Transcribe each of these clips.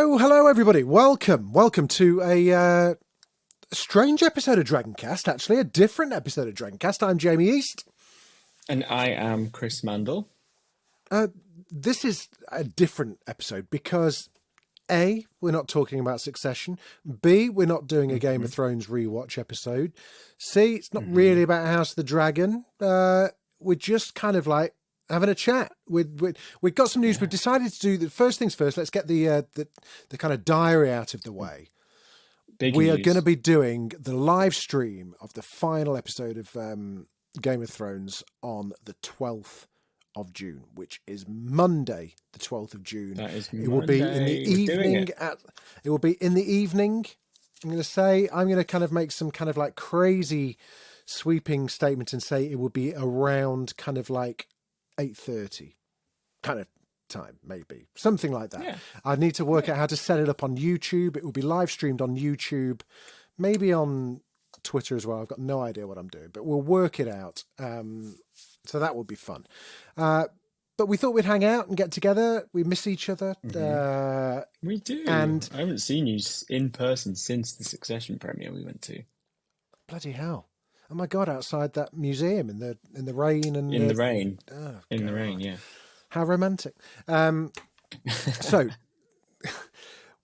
Hello, everybody. Welcome to a strange episode of Dragoncast. Actually, a different episode of Dragoncast. I'm Jamie East. And I am Chris Mandel. This is a different episode because A, we're not talking about Succession. B, we're not doing a Game of Thrones rewatch episode. C, it's not really about House of the Dragon. We're just kind of like having a chat. We've got some news. We've decided to do the first things first. Let's get the kind of diary out of the way. Big We are news. going to be doing the live stream of the final episode of Game of Thrones on the 12th of June, which is Monday, the 12th of June. That is It will be in the Monday. We're doing evening. It will be in the evening. I'm going to kind of make some kind of like crazy sweeping statement and say it will be around kind of like 8:30 kind of time, maybe something like that. Yeah. I need to work out how to set it up on YouTube. It will be live streamed on YouTube, maybe on Twitter as well. I've got no idea what I'm doing, but we'll work it out. So that will be fun. But we thought we'd hang out and get together. We miss each other. We do. And I haven't seen you in person since the Succession premiere we went to. Bloody hell! Oh my God! Outside that museum in the rain and In the rain. oh, In the God. rain, yeah. How romantic. So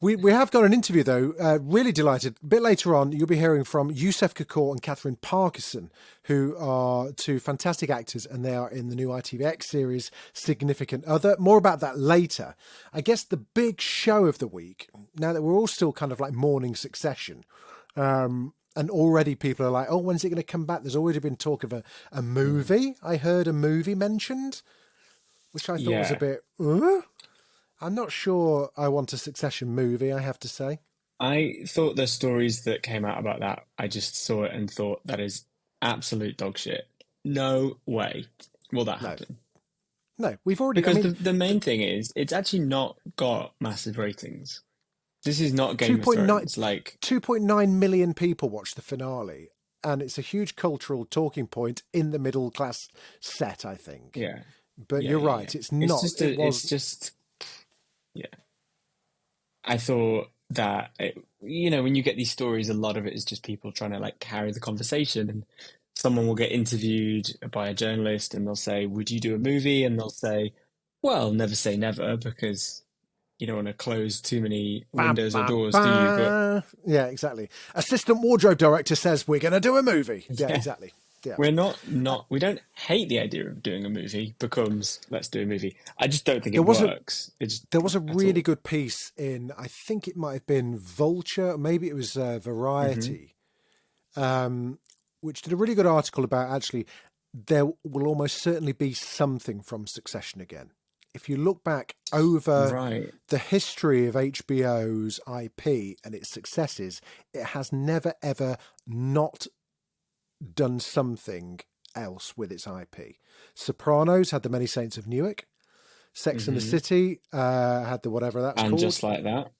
we have got an interview, though. Really delighted. A bit later on, you'll be hearing from Youssef Kakor and Catherine Parkinson, who are two fantastic actors, and they are in the new ITVX series, Significant Other. More about that later. I guess the big show of the week, now that we're all still kind of like mourning Succession, and already people are like, oh, when's it going to come back? There's already been talk of a movie. I heard a movie mentioned, which I thought was a Yeah. bit, I'm not sure I want a Succession movie, I have to say. I thought the stories that came out about that, I just saw it and thought that is absolute dog shit. No way will that No, happen. no, we've already, I Because mean, the main thing is, it's actually not got massive ratings. This is not Game of 2.9, Thrones. Like, 2.9 million people watched the finale, and it's a huge cultural talking point in the middle class set, I think. yeah, But yeah, you're yeah, right, yeah. it's It's not, just it it's was, just yeah. I thought that when you get these stories, a lot of it is just people trying to like carry the conversation, and someone will get interviewed by a journalist, and they'll say, "Would you do a movie?" And they'll say, "Well, never say never, because you don't want to close too many bam, windows or bam, doors, do you?" But bam. Yeah, exactly. Assistant wardrobe director says, we're going to do a movie. Yeah, yeah, exactly. Yeah. we're not we don't hate the idea of doing a movie. Becomes let's do a movie. I just don't think There it was a, works. It's There was a at really all. good piece in, I think it might have been Vulture, maybe it was Hmm. Variety, which did a really good article about actually there will almost certainly be something from Succession again. If you look back over Right. the history of HBO's IP and its successes, it has never ever not done something else with its IP. Sopranos had the Many Saints of Newark. Sex and the Hmm. City had the whatever that's And called, just like that.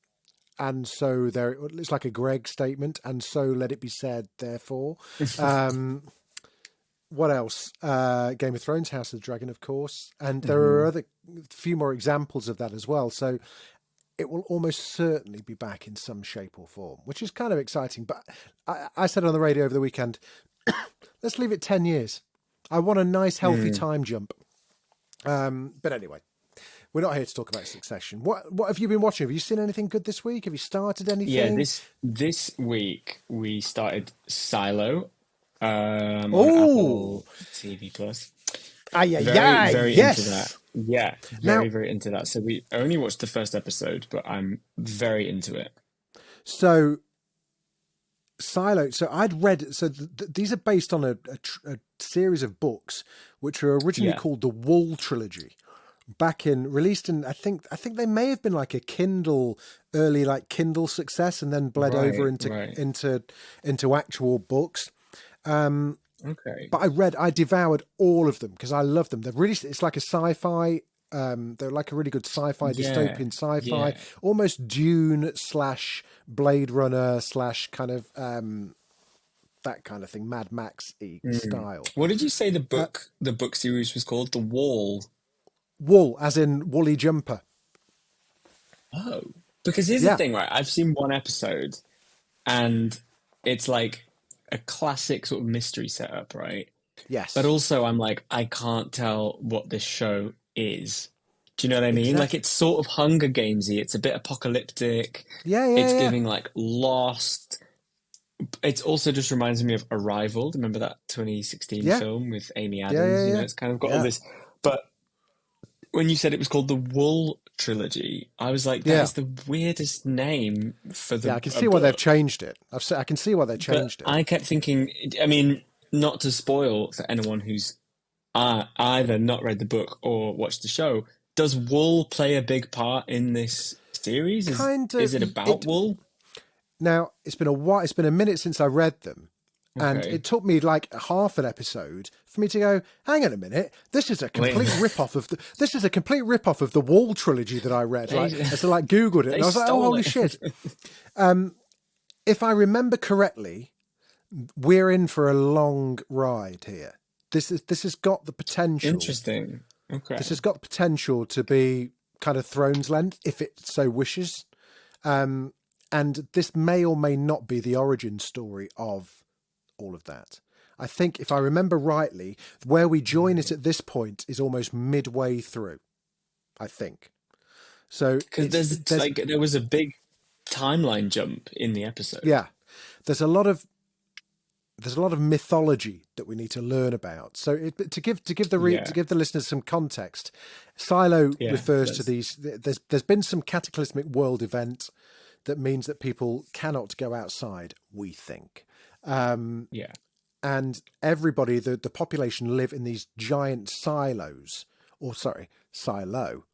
and so there it's like a Greg statement, and so let it be said. Therefore, um, what else? Game of Thrones, House of the Dragon, of course, and there are Hmm. other few more examples of that as well. So it will almost certainly be back in some shape or form, which is kind of exciting. But I said on the radio over the weekend, let's leave it 10 years. I want a nice, healthy Mm. time jump. But anyway. We're not here to talk about Succession. What have you been watching? Have you seen anything good this week? Have you started Yeah, anything? this week we started Silo on Oh, Apple TV Plus. ay, ay, Very, ay, very into that. yes. Yeah, Now, very, very into that. So we only watched the first episode, but I'm very into it. so Silo. So I'd read. So these are based on a series of books which were originally Yeah. called the Wall Trilogy. Released in, I think they may have been like a Kindle, early like Kindle success, and then bled over Right, into right. into actual books. Okay. But I devoured all of them because I love them. It's like a sci-fi. They're like a really good sci-fi, Yeah, dystopian sci-fi, yeah. almost Dune slash Blade Runner slash kind of that kind of thing, Mad Max-y Mm. style. What did you say Uh, the book series was called? The Wall. Wool, as in woolly jumper. Oh. Because here's the Yeah. thing, right? I've seen one episode and it's like a classic sort of mystery setup, right? But Yes. also I'm like, I can't tell what this show is. Do you know what I mean? Like Exactly. it's sort of Hunger Gamesy. It's a bit apocalyptic. Yeah. Yeah. It's Yeah. giving like Lost. It also just reminds me of Arrival. Remember that 2016 Yeah. film with Amy Yeah. Adams? Yeah. You know, Yeah. it's kind of got all Yeah. this. But when you said it was called the Wool Trilogy, I was like, that Yeah. is the weirdest name for Yeah. I the can a see why they've book. changed it. I can see why they But changed it. I kept thinking, I mean, not to spoil for anyone who's either not read the book or watched the show, does wool play a big part in this series? Kind Is of. it about It wool? now. It's been a while. It's been a minute since I read them, and Okay. it took me like half an episode for me to go, hang on a minute, this is a Wait, complete rip-off of the Wall trilogy that I read. they Like, as I like Googled it, they and I was like, oh, stole holy it. shit. If I remember correctly, we're in for a long ride here. This has got the potential. Interesting. This Okay. has got the potential to be kind of Thrones length if it so wishes. And this may or may not be the origin story of all of that. I think, if I remember rightly, where we join it at this point is almost midway through. I think so. Because there was a big timeline jump in the episode. Yeah, there's a lot of mythology that we need to learn about. So to give Yeah. to give the listeners some context, Silo Yeah. refers to these. There's been some cataclysmic world event that means that people cannot go outside. We think. Yeah. And everybody, the population, live in these giant silos, or sorry, silo.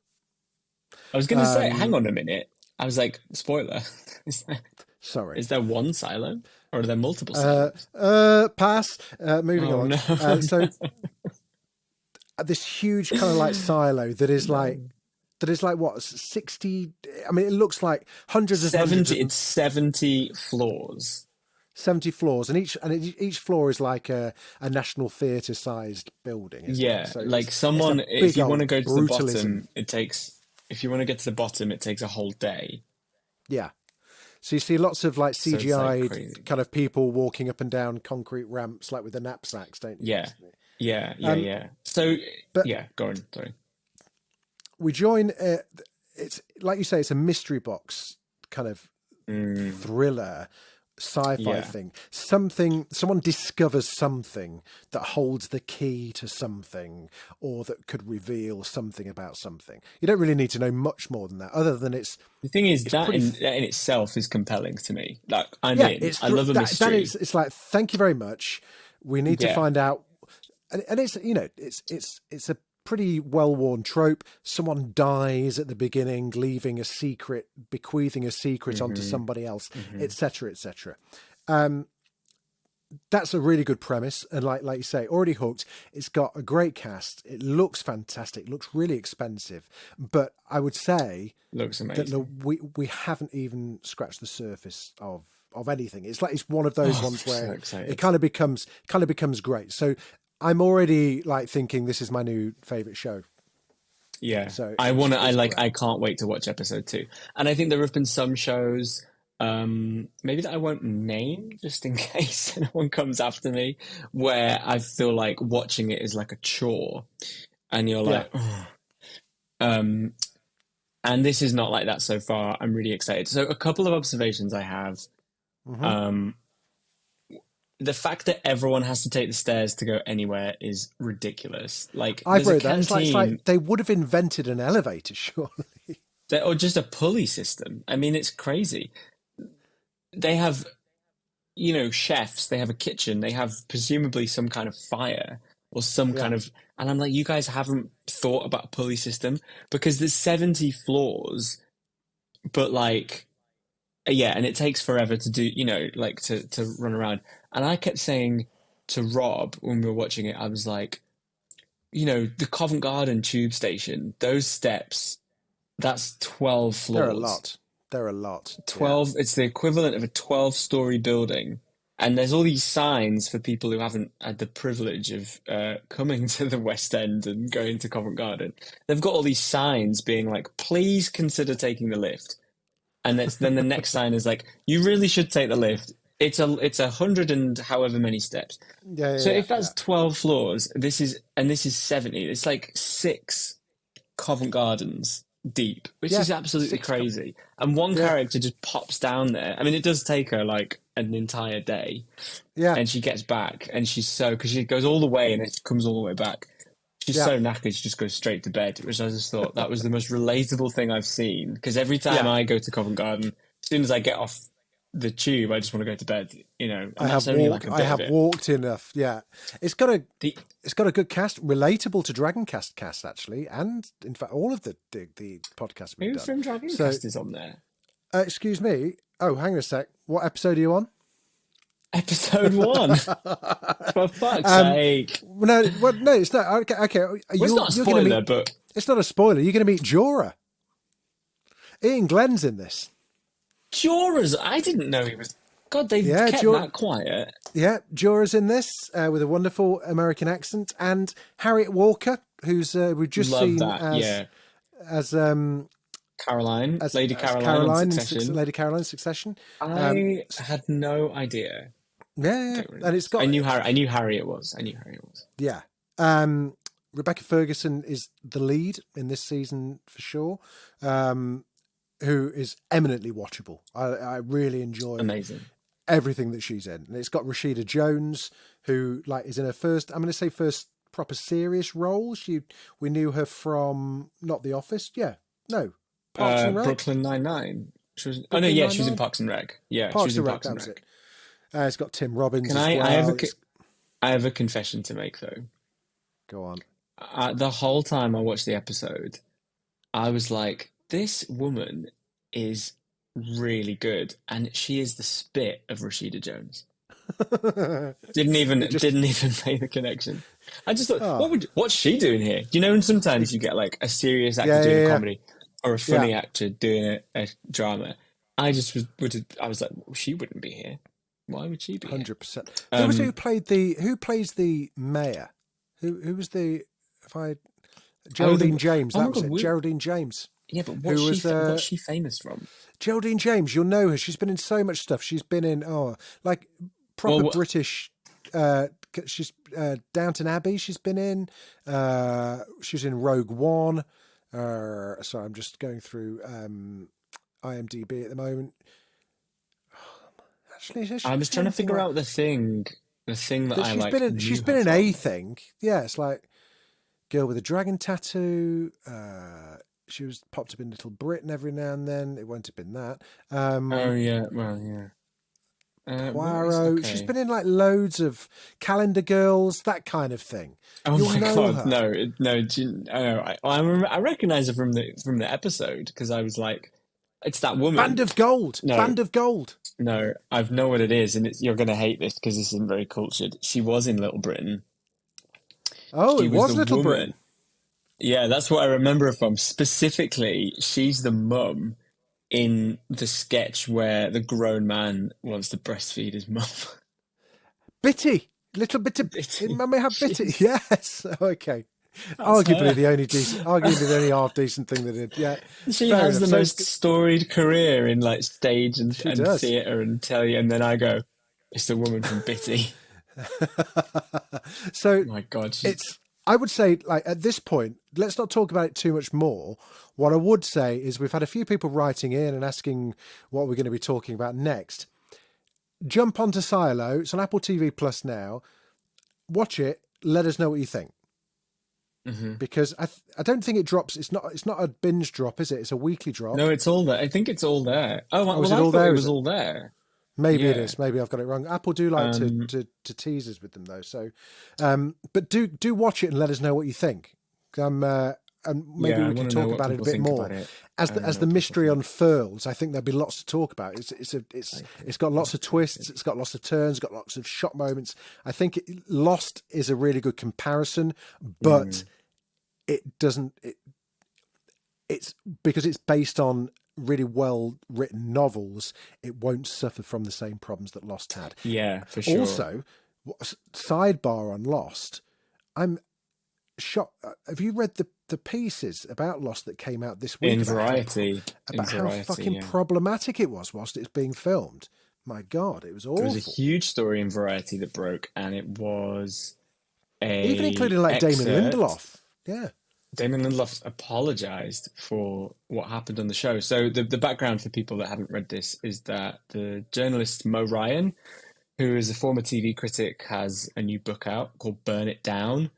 I was going to say, hang on a minute. I was like, spoiler. Is there, Sorry, is there one silo or are there multiple silos? pass. Moving Oh on. no. So this huge kind of like silo that is like what 60. I mean, it looks like hundreds and hundreds 70, of it's 70 floors. 70 floors, and each floor is like a national theatre sized building, isn't it? Yeah, So like it's someone, a if big you want to old go to the brutalism. bottom, if you want to get to the bottom, it takes a whole day. Yeah. So you see lots of like So it's like CGI'd crazy. kind of people walking up and down concrete ramps, like with the knapsacks, don't you? Yeah, yeah, yeah, Um, yeah. So, but yeah, go on, sorry. we join. It's like you say, it's a mystery box kind of Mm, thriller, sci-fi yeah, thing. Someone discovers something that holds the key to something, or that could reveal something about something. You don't really need to know much more than that, other than it's the thing is it's that pretty. that in itself is compelling to me. Like, I'm Yeah, in. I love a that mystery. is. It's like, thank you very much. We need to Yeah. find out, and it's it's a pretty well-worn trope. Someone dies at the beginning, leaving a secret, bequeathing a secret onto Hmm. somebody else, Hmm. etc., etc. That's a really good premise, and like you say, already hooked. It's got a great cast. It looks fantastic. Looks really expensive, but I would say Looks that amazing. we haven't even scratched the surface of anything. It's like it's one of those Oh, ones I'm so where it excited. kind of becomes great. So I'm already like thinking this is my new favorite show. Yeah, So I it's like, great. I can't wait to watch episode 2. And I think there have been some shows, maybe that I won't name just in case anyone comes after me, where I feel like watching it is like a chore, and you're Yeah. like, "Ugh." um, and this is not like that so far. I'm really excited. So a couple of observations I have. Hmm. Um, the fact that everyone has to take the stairs to go anywhere is ridiculous. Like, I've there's a read that. It's canteen. like they would have invented an elevator, surely. Or just a pulley system. I mean, it's crazy. They have, chefs, they have a kitchen, they have presumably some kind of fire or some Yeah. kind of, and I'm like, you guys haven't thought about a pulley system because there's 70 floors, but like, yeah, and it takes forever to do, like to run around. And I kept saying to Rob when we were watching it, I was like, the Covent Garden tube station, those steps, that's 12 They're a floors. lot. They're a lot. Yeah. 12, it's the equivalent of a 12-story building. And there's all these signs for people who haven't had the privilege of coming to the West End and going to Covent Garden. They've got all these signs being like, please consider taking the lift. and then the next sign is like, you really should take the lift. It's 100 and however many steps. Yeah, So yeah, yeah, if that's yeah. 12 floors, this is 70. It's like 6 Covent Gardens deep, which Yeah, is absolutely six. crazy. And one Yeah, character just pops down there. I mean, it does take her like an entire day, yeah, and she gets back, and because she goes all the way and it comes all the way back. She's yeah, so knackered, she just goes straight to bed, which I just thought that was the most relatable thing I've seen. Because every time yeah. I go to Covent Garden, as soon as I get off the tube, I just want to go to bed, and that's only like a I bit of have it. walked enough. Yeah, it's got a The it's got a good cast, relatable to Dragon cast actually, and in fact all of the podcasts we've Who done. from Dragon So, Cast is on there? excuse me. Oh, hang on a sec. What episode are you on? Episode 1. For fuck's Um, sake. no, well, no, it's not. Okay, okay. Well, it's not a You're going to spoiler, meet. but It's not a spoiler. You're going to meet Jorah. Ian Glenn's in this. Jorah's, I didn't know he was. God, they've Yeah, kept that quiet. Yeah, Jorah's in this with a wonderful American accent, and Harriet Walker, who's we've just Love seen that. Yeah. as Caroline, as, Lady as Caroline on Caroline in Succession. Lady Caroline in Succession. I had no idea. Yeah, Don't really and know. it's got I knew Harry it was. I knew Harry it was. yeah. Rebecca Ferguson is the lead in this season for sure, who is eminently watchable. I really enjoy Amazing. everything that she's in, and it's got Rashida Jones, who like is in her first. I'm going to say first proper serious role. We knew her from not The Office. Yeah, no, Parks and Rec. Brooklyn Nine-Nine. She was. Oh no, Brooklyn yeah, she was in Nine-Nine? Parks and Rec. Yeah, she Parks was in and Rec. Parks That and was it. Rec. It's got Tim Robbins Can as I? well. I have a confession to make though. Go on. The whole time I watched the episode, I was like, this woman is really good, and she is the spit of Rashida Jones. Didn't even It just didn't even make the connection. I just thought, oh what's she doing here? You know, and sometimes it's you get like a serious actor yeah doing yeah a yeah comedy or a yeah funny actor doing a drama. I just I was like, well, she wouldn't be here. Why would she be here? 100%. Who was it Um, who plays the mayor? Who was the if I oh Geraldine James? oh That my was God, it. Geraldine James. yeah, but Who was what's she famous from? Geraldine James? You'll know her. She's been in so much stuff. She's been in like proper Well, British. She's Downton Abbey. She's been in. She's in Rogue One. Sorry, I'm just going through IMDb at the moment. Actually, has she I been was in trying to anything figure like out the thing that I she's like been in? knew She's her been in from. a thing. Yeah, it's like Girl with a Dragon Tattoo. She was popped up in Little Britain every now and then. It won't have been that. Oh yeah, well yeah. What is Poirot. She's okay? been in like loads of Calendar Girls, that kind of thing. Oh You'll my know God, her. no, no. I recognize her from the episode because I was like, it's that woman. Band of Gold. No, Band of Gold. no, I know what it is, and you're gonna hate this because this isn't very cultured. She was in Little Britain. Oh, She it was was the Little woman. Britain. Yeah, that's what I remember her from. Specifically, she's the mum in the sketch where the grown man wants to breastfeed his mum. Bitty. Little bit of Bitty. Mummy have Bitty. She's- Yes. Okay. That's Arguably her. the only decent, arguably the only half decent thing they did. Yeah. She Fair has enough. the So most storied career in like stage she and does. theatre and telly, and then I go, it's the woman from Bitty. So My God, it's I would say like at this point, let's not talk about it too much more. What I would say is we've had a few people writing in and asking what we're going to be talking about next. Jump onto Silo. It's on Apple TV Plus now. Watch it. Let us know what you think. Mhm. Because I don't think it drops. It's not a binge drop, is it? It's a weekly drop. No, it's all there. I think it's all there. Oh, well, is I it all thought there, it is was it? all there. Maybe it Yeah. is. Maybe I've got it wrong. Apple do like Um, to tease us with them though. So, but do watch it and let us know what you think. And maybe yeah, I we can want to know talk what about it a people bit think more about it. as I the want to as know the what people mystery think. unfurls. I think there'll be lots to talk about. It's got lots of twists. It's got lots of turns. Got lots of shock moments. I think Lost is a really good comparison, but it doesn't. It's because it's based on really well written novels. It won't suffer from the same problems that Lost had. Yeah, for sure. Also, sidebar on Lost, I'm shocked. Have you read the pieces about Lost that came out this week In Variety, about how fucking yeah. problematic it was whilst it's being filmed. My God, it was There was a awful. huge story in Variety that broke, and it was Even a including like Damon excerpt. Lindelof. Yeah. Damon Lindelof apologized for what happened on the show. So the background for people that haven't read this is that the journalist Mo Ryan, who is a former TV critic, has a new book out called Burn It Down: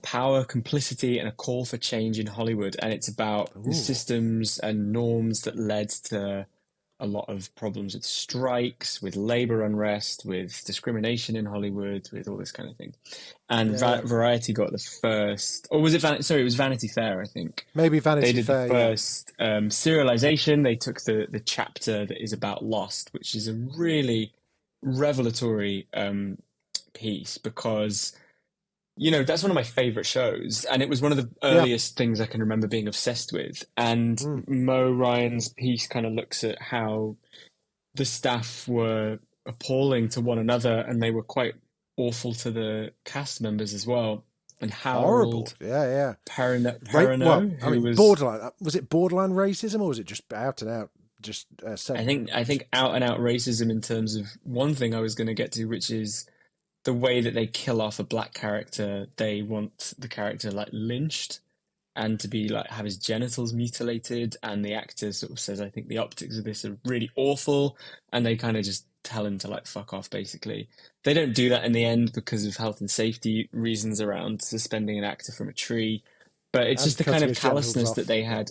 Power, Complicity, and a Call for Change in Hollywood. And it's about the Ooh. systems and norms that led to a lot of problems with strikes, with labor unrest, with discrimination in Hollywood, with all this kind of thing. And Yeah. Variety got the first, or was it Sorry, it was Vanity Fair, I think. Maybe They Vanity did the Fair, yeah. first serialization. They took the chapter that is about Lost, which is a really revelatory piece, because that's one of my favorite shows, and it was one of the Yeah. earliest things I can remember being obsessed with. And Mo Ryan's piece kind of looks at how the staff were appalling to one another, and they were quite awful to the cast members as well. And Horrible. Harold Yeah. Perrineau, I who mean, was, borderline. Was it borderline racism or was it just out and out? Just I think out and out racism, in terms of one thing I was going to get to, which is the way that they kill off a black character. They want the character like lynched and to be like have his genitals mutilated, and the actor sort of says, I think the optics of this are really awful, and they kind of just tell him to like fuck off. Basically, they don't do that in the end because of health and safety reasons around suspending an actor from a tree, but it's and just the kind cutting of his genitals callousness off. that they had,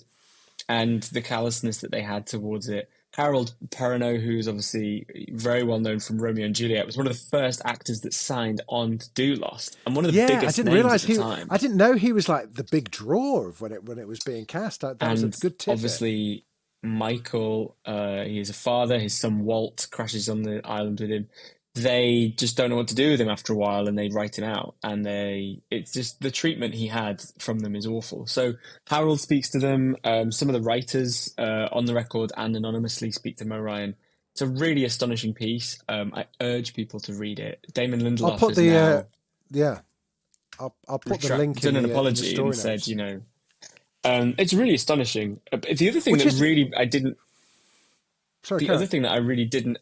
and the callousness that they had towards it. Harold Perrineau, who's obviously very well known from Romeo and Juliet, was one of the first actors that signed on to do Lost, and one of the Yeah, I biggest didn't names realize at the time. I didn't know he was like the big draw of when it was being cast. That was a And good tidbit. obviously, Michael, he is a father. His son Walt crashes on the island with him. They just don't know what to do with him after a while, and they write him out. And it's just the treatment he had from them is awful. So Harold speaks to them. Some of the writers on the record and anonymously speak to Mo Ryan. It's a really astonishing piece. I urge people to read it. Damon I'll Lindelof put is the now yeah. I'll put the link done in an the apology story and said, notes. it's really astonishing. The other thing Which that is really I didn't, sorry, the other thing that I really didn't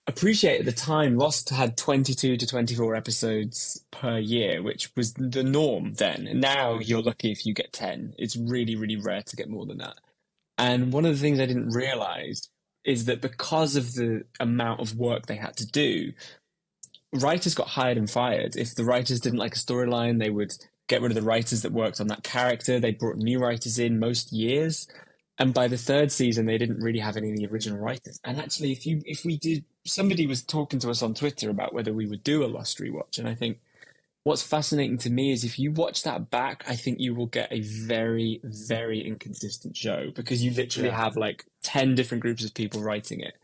appreciate at the time, Lost had 22 to 24 episodes per year, which was the norm then. And now you're lucky if you get 10. It's really, really rare to get more than that. And one of the things I didn't realize is that because of the amount of work they had to do, writers got hired and fired. If the writers didn't like a storyline, they would get rid of the writers that worked on that character. They brought new writers in most years. And by the third season, they didn't really have any of the original writers. And actually, if we did, somebody was talking to us on Twitter about whether we would do a Lost rewatch. And I think what's fascinating to me is if you watch that back, I think you will get a very, very inconsistent show, because you literally have like 10 different groups of people writing it.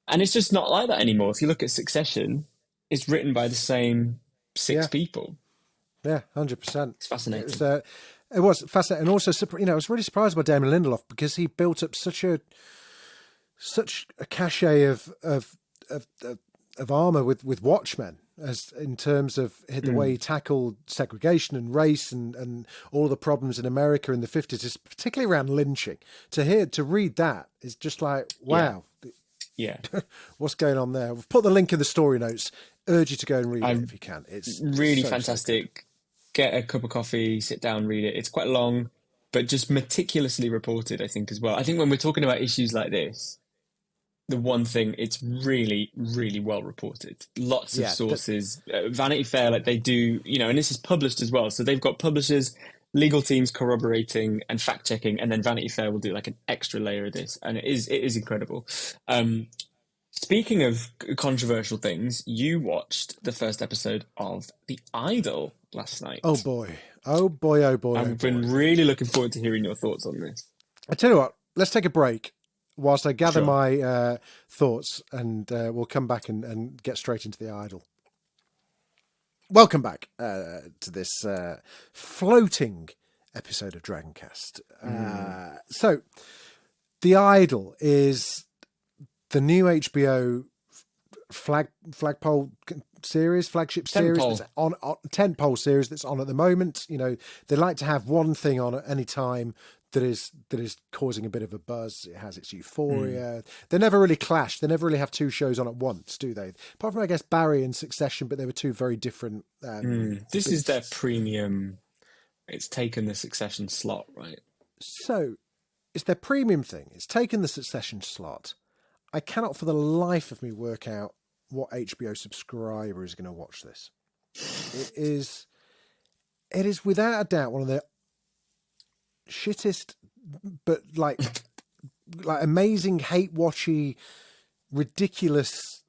And it's just not like that anymore. If you look at Succession, it's written by the same six people. Yeah, 100%. It's fascinating. It was fascinating, and also, I was really surprised by Damon Lindelof, because he built up such a cachet of armor with Watchmen, as in terms of the way he tackled segregation and race and all the problems in America in the 50s, particularly around lynching. To read that is just like, wow. Yeah. What's going on there? We've put the link in the story notes. Urge you to go and read it if you can. It's really so fantastic. Get a cup of coffee, sit down, read it. It's quite long, but just meticulously reported, I think, as well. I think when we're talking about issues like this, the one thing, it's really, really well reported. Lots of sources. Vanity Fair, like they do, and this is published as well. So they've got publishers, legal teams corroborating and fact checking, and then Vanity Fair will do like an extra layer of this, and it is incredible. Speaking of controversial things, you watched the first episode of The Idol last night. Oh boy. I've been really looking forward to hearing your thoughts on this. I tell you what, let's take a break whilst I gather my thoughts, and we'll come back and get straight into The Idol. Welcome back to this floating episode of Dragoncast. So, The Idol is the new HBO flagpole series, flagship series Tentpole. that's on tentpole series that's on at the moment. You know, they like to have one thing on at any time that is causing a bit of a buzz. It has its euphoria. They never really clash. They never really have two shows on at once, do they? Apart from, I guess, Barry and Succession, but they were two very different. This is their premium. It's taken the Succession slot, right? So it's their premium thing. It's taken the Succession slot. I cannot for the life of me work out what HBO subscriber is going to watch this. It is without a doubt one of the shittest, but like amazing, hate-watchy, ridiculous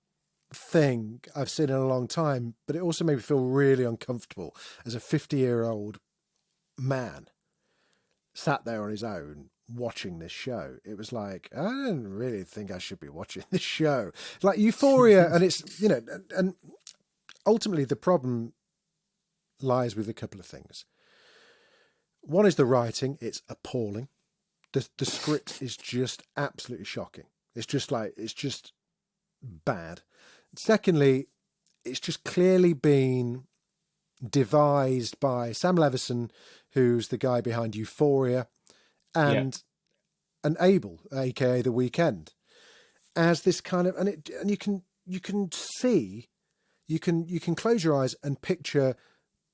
thing I've seen in a long time. But it also made me feel really uncomfortable as a 50-year-old man sat there on his own watching this show. It was like, I don't really think I should be watching this show. Like Euphoria, and it's, you know, and ultimately the problem lies with a couple of things. One is the writing. It's appalling. The script is just absolutely shocking. It's just bad. Secondly, it's just clearly been devised by Sam Levinson, who's the guy behind Euphoria, and Abel, aka The Weeknd, as this kind of, and you can close your eyes and picture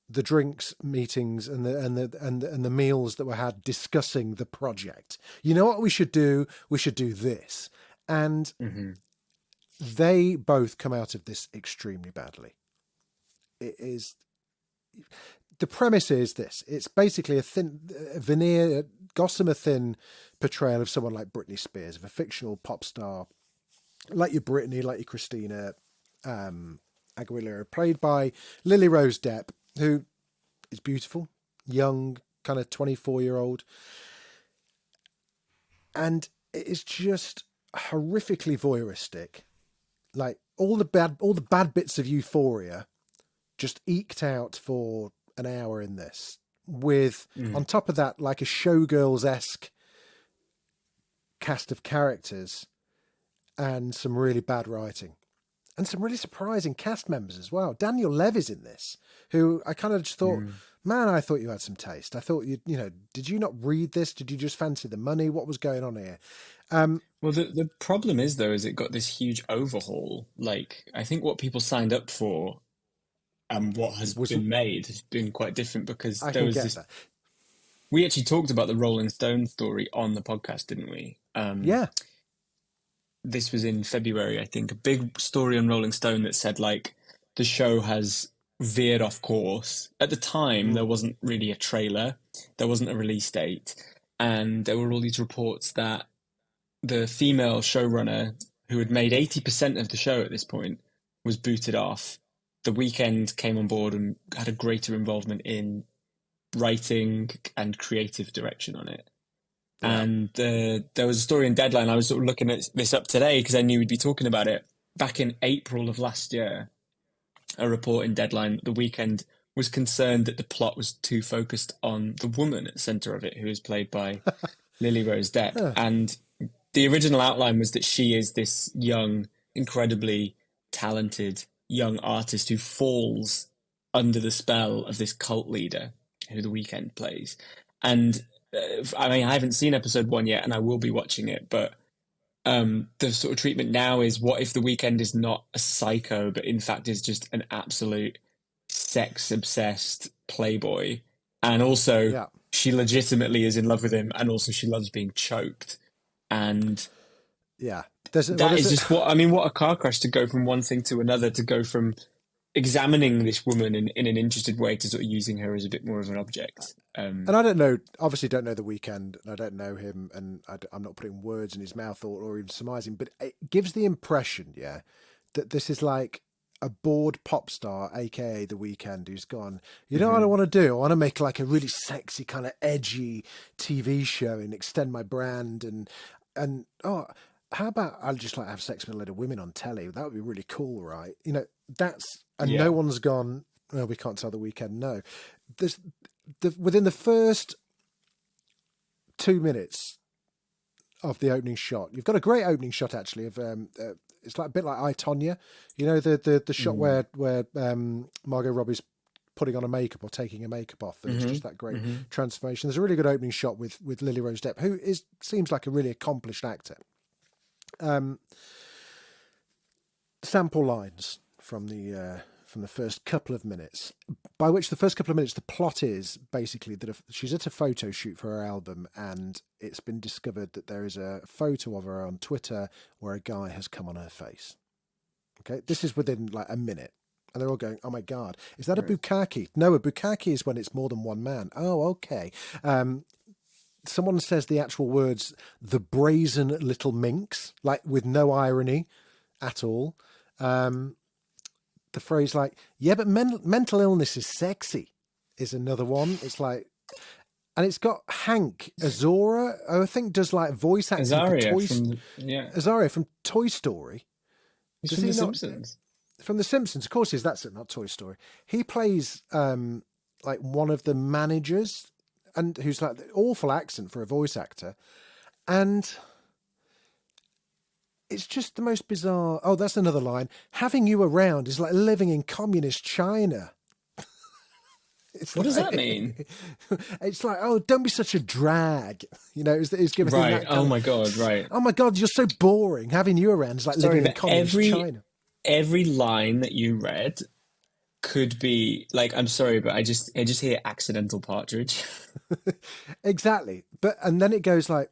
the drinks meetings and the meals that were had discussing the project. You know what we should do? We should do this. And they both come out of this extremely badly. It is, the premise is this. It's basically a veneer, gossamer thin portrayal of someone like Britney Spears, of a fictional pop star, like your Britney, like your Christina Aguilera, played by Lily Rose Depp, who is beautiful, young, kind of 24-year-old. And it is just horrifically voyeuristic. Like all the bad bits of Euphoria just eked out for an hour in this, with on top of that, like a Showgirls-esque cast of characters and some really bad writing. And some really surprising cast members as well. Daniel Levy's in this, who I kind of just thought, man, I thought you had some taste. I thought you know, did you not read this? Did you just fancy the money? What was going on here? Well, the problem is, though, is it got this huge overhaul. Like, I think what people signed up for and what has been made has been quite different, because there was this. That. We actually talked about the Rolling Stone story on the podcast, didn't we? Yeah. This was in February, I think, a big story on Rolling Stone that said, like, the show has veered off course. At the time, there wasn't really a trailer. There wasn't a release date. And there were all these reports that the female showrunner, who had made 80% of the show at this point, was booted off. The Weeknd came on board and had a greater involvement in writing and creative direction on it. Yeah. And there was a story in Deadline. I was sort of looking at this up today because I knew we'd be talking about it. Back in April of last year, a report in Deadline, The Weeknd was concerned that the plot was too focused on the woman at the centre of it, who is played by Lily Rose Depp. And the original outline was that she is this young, incredibly talented young artist who falls under the spell of this cult leader who The Weeknd plays. And I mean, I haven't seen episode 1 yet, and I will be watching it, but the sort of treatment now is, what if The Weeknd is not a psycho, but in fact is just an absolute sex-obsessed playboy? And also, she legitimately is in love with him, and also she loves being choked. And that is just what a car crash, to go from one thing to another, to go from examining this woman in an interested way to sort of using her as a bit more of an object. And I don't know, obviously don't know The Weeknd, and I don't know him, and I'm not putting words in his mouth or even surmising, but it gives the impression, that this is like a bored pop star, aka The Weeknd, who's gone, you know what I want to do? I want to make like a really sexy, kind of edgy TV show and extend my brand, and how about I'll just like have sex with a load of women on telly? That would be really cool, right? You know, no one's gone, well, we can't tell The Weeknd no. Within the first 2 minutes of the opening shot, you've got a great opening shot actually of it's like a bit like I, Tonya, you know, the shot where Margot Robbie's putting on a makeup or taking a makeup off, and it's just that great transformation. There's a really good opening shot with Lily Rose Depp, who seems like a really accomplished actor. Sample lines from the first couple of minutes, by which the first couple of minutes, the plot is basically that she's at a photo shoot for her album, and it's been discovered that there is a photo of her on Twitter where a guy has come on her face. Okay, this is within like a minute. And they're all going, oh my God, is that a bukkake? No, a bukkake is when it's more than one man. Oh, okay. Someone says the actual words, the brazen little minx, like with no irony at all. The phrase like, yeah, but mental illness is sexy is another one. It's like, and it's got Hank Azora, who I think does like voice acting Azaria from Toy Story. He's from The Simpsons. From The Simpsons, of course, that's it, not Toy Story. He plays like one of the managers, and who's like the awful accent for a voice actor, and it's just the most bizarre. Oh, that's another line. Having you around is like living in communist China. What does that mean? It's like, oh, don't be such a drag. You know, it's giving right. That oh my God, right. Oh my God, you're so boring. Having you around is like living in communist China. Every line that you read could be like, I'm sorry, but I just hear accidental partridge. Exactly. And then it goes like,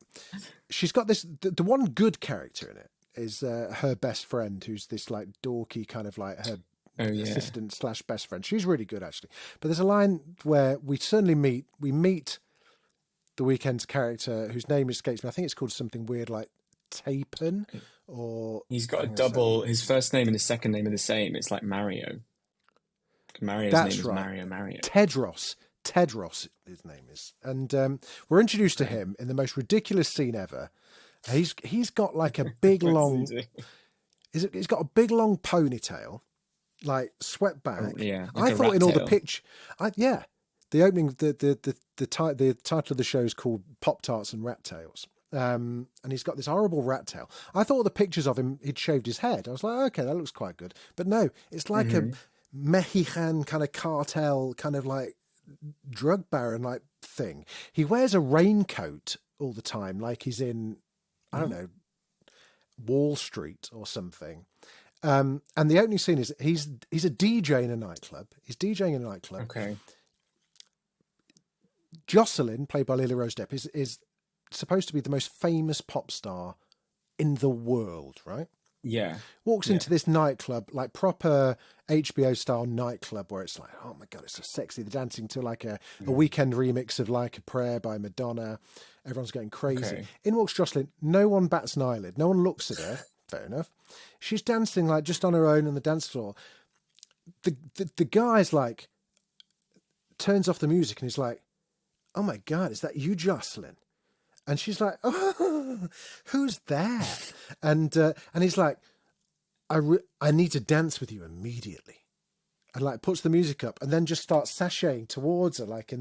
she's got this, the one good character in it is her best friend, who's this like dorky kind of like her assistant / best friend. She's really good actually. But there's a line where we meet The Weeknd's character, whose name escapes me. I think it's called something weird like Tapen, or he's got a double. His first name and his second name are the same. It's like Mario. Mario's name is Mario. Tedros, his name is, and we're introduced to him in the most ridiculous scene ever. He's got like a big long. He's got a big long ponytail, like swept back. Oh, yeah, like I thought in all the picture. The opening, the title of the show is called Pop Tarts and Rat Tails. And he's got this horrible rat tail. I thought the pictures of him, he'd shaved his head. I was like, okay, that looks quite good. But no, it's like a Mexican kind of cartel, kind of like drug baron like thing. He wears a raincoat all the time, like he's in, I don't know, Wall Street or something. And the opening scene is he's a DJ in a nightclub. He's DJing in a nightclub. Okay. Jocelyn, played by Lily Rose Depp, is supposed to be the most famous pop star in the world, right? Yeah. Walks into this nightclub, like proper HBO style nightclub, where it's like, oh my God, it's so sexy. They're dancing to like a Weekend remix of Like a Prayer by Madonna. Everyone's going crazy. Okay. In walks Jocelyn. No one bats an eyelid. No one looks at her. Fair enough. She's dancing like just on her own on the dance floor. The guy's like, turns off the music and he's like, oh my God, is that you, Jocelyn? And she's like, oh, who's that? And he's like, I need to dance with you immediately. And like puts the music up and then just starts sashaying towards her, like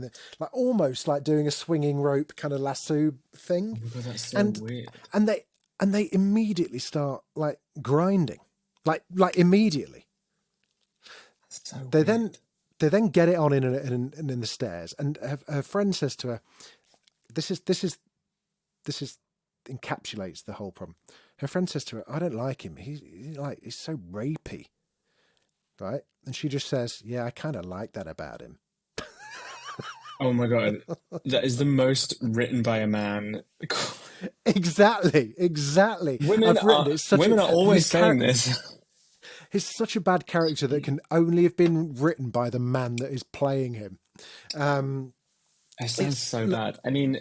almost like doing a swinging rope kind of lasso thing. Oh God, that's so weird. And they immediately start like grinding, like immediately. That's so weird. They then get it on in the stairs, and her friend says to her, "This encapsulates the whole problem." Her friend says to her, "I don't like him. He's so rapey, right?" And she just says, "Yeah, I kind of like that about him." Oh my God, that is the most written by a man. Exactly. Women are always saying this. He's such a bad character that can only have been written by the man that is playing him. It sounds so bad. I mean,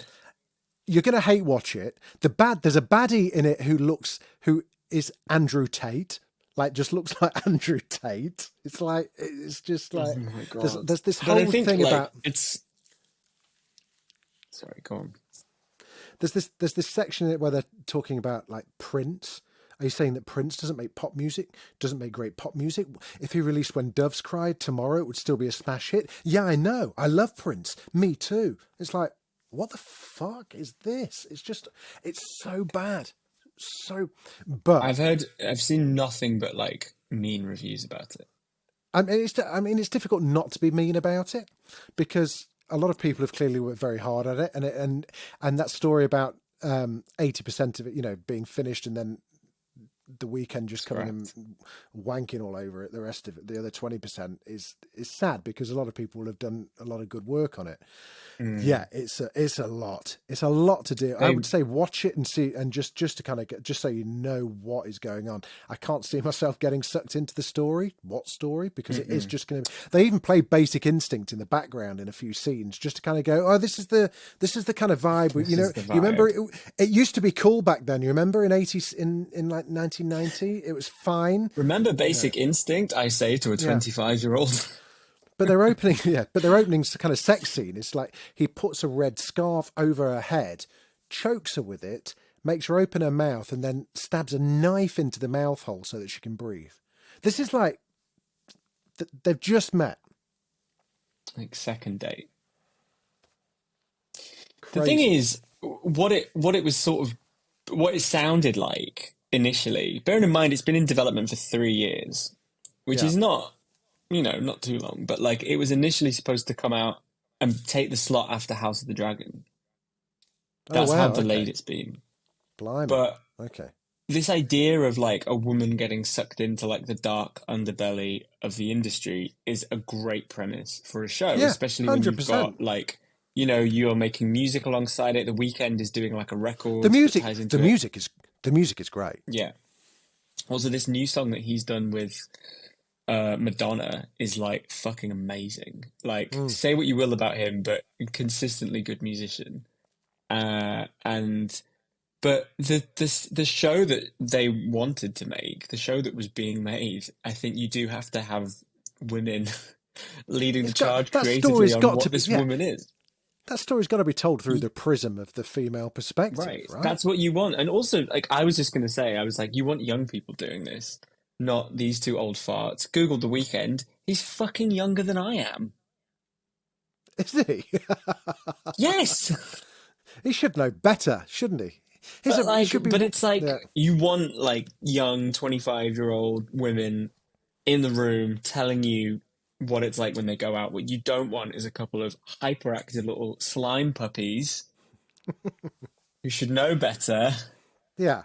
you're going to hate watch it. There's a baddie in it who is Andrew Tate, like just looks like Andrew Tate. It's just like, oh my God. There's this whole thing like, about it's. Sorry, go on. There's this section in it where they're talking about like Prince. Are you saying that Prince doesn't make pop music? Doesn't make great pop music? If he released When Doves Cried tomorrow, it would still be a smash hit. Yeah, I know. I love Prince. Me too. It's like, what the fuck is this? It's so bad. But I've seen nothing but like mean reviews about it. I mean, it's difficult not to be mean about it because a lot of people have clearly worked very hard at it, and that story about 80% of it, being finished, and then the weekend just coming Correct. and wanking all over it. The rest of it, the other 20%, is sad because a lot of people have done a lot of good work on it. Mm. Yeah, it's a lot. It's a lot to do. I I would say watch it and see, and just to kind of get, just so you know what is going on. I can't see myself getting sucked into the story. What story? Because it is mm-mm. just going to. They even play Basic Instinct in the background in a few scenes, just to kind of go, oh, this is the kind of vibe. This You know, is the you remember vibe. it used to be cool back then. You remember in 80s, in like 1990, it was fine. Remember You know, Basic Instinct? I say to a yeah. 25-year-old. But their opening, yeah, but their opening's kind of sex scene. It's like he puts a red scarf over her head, chokes her with it, makes her open her mouth, and then stabs a knife into the mouth hole so that she can breathe. This is like they've just met. Like second date. The thing Crazy. is, what it was sort of what it sounded like initially. Bearing in mind, it's been in development for 3 years, which Yeah. is not, not too long. But like, it was initially supposed to come out and take the slot after House of the Dragon. Oh That's how wow. delayed Okay. it's been. Blimey. But Okay. this idea of like a woman getting sucked into like the dark underbelly of the industry is a great premise for a show, Yeah. especially when hundred you've percent. got like, you're making music alongside it. The Weeknd is doing like a The record that music. ties The into it. music is. The music is great. Yeah. Also, this new song that he's done with Madonna is like fucking amazing. Like, Mm. say what you will about him, but consistently good musician. And but the show that they wanted to make, the show that was being made, I think you do have to have women leading the It's got charge that creatively story's on got to what be. this Yeah. woman is. That story's got to be told through Y- the prism of the female perspective, Right. right? That's what you want. And also, like, I was just going to say, I was like, you want young people doing this, not these two old farts. Google The Weeknd. He's fucking younger than I am. Is he? Yes. He should know better, shouldn't he? But He like, should be. but it's like Yeah. you want like young 25-year-old women in the room telling you what it's like when they go out. What you don't want is a couple of hyperactive little slime puppies who should know better Yeah.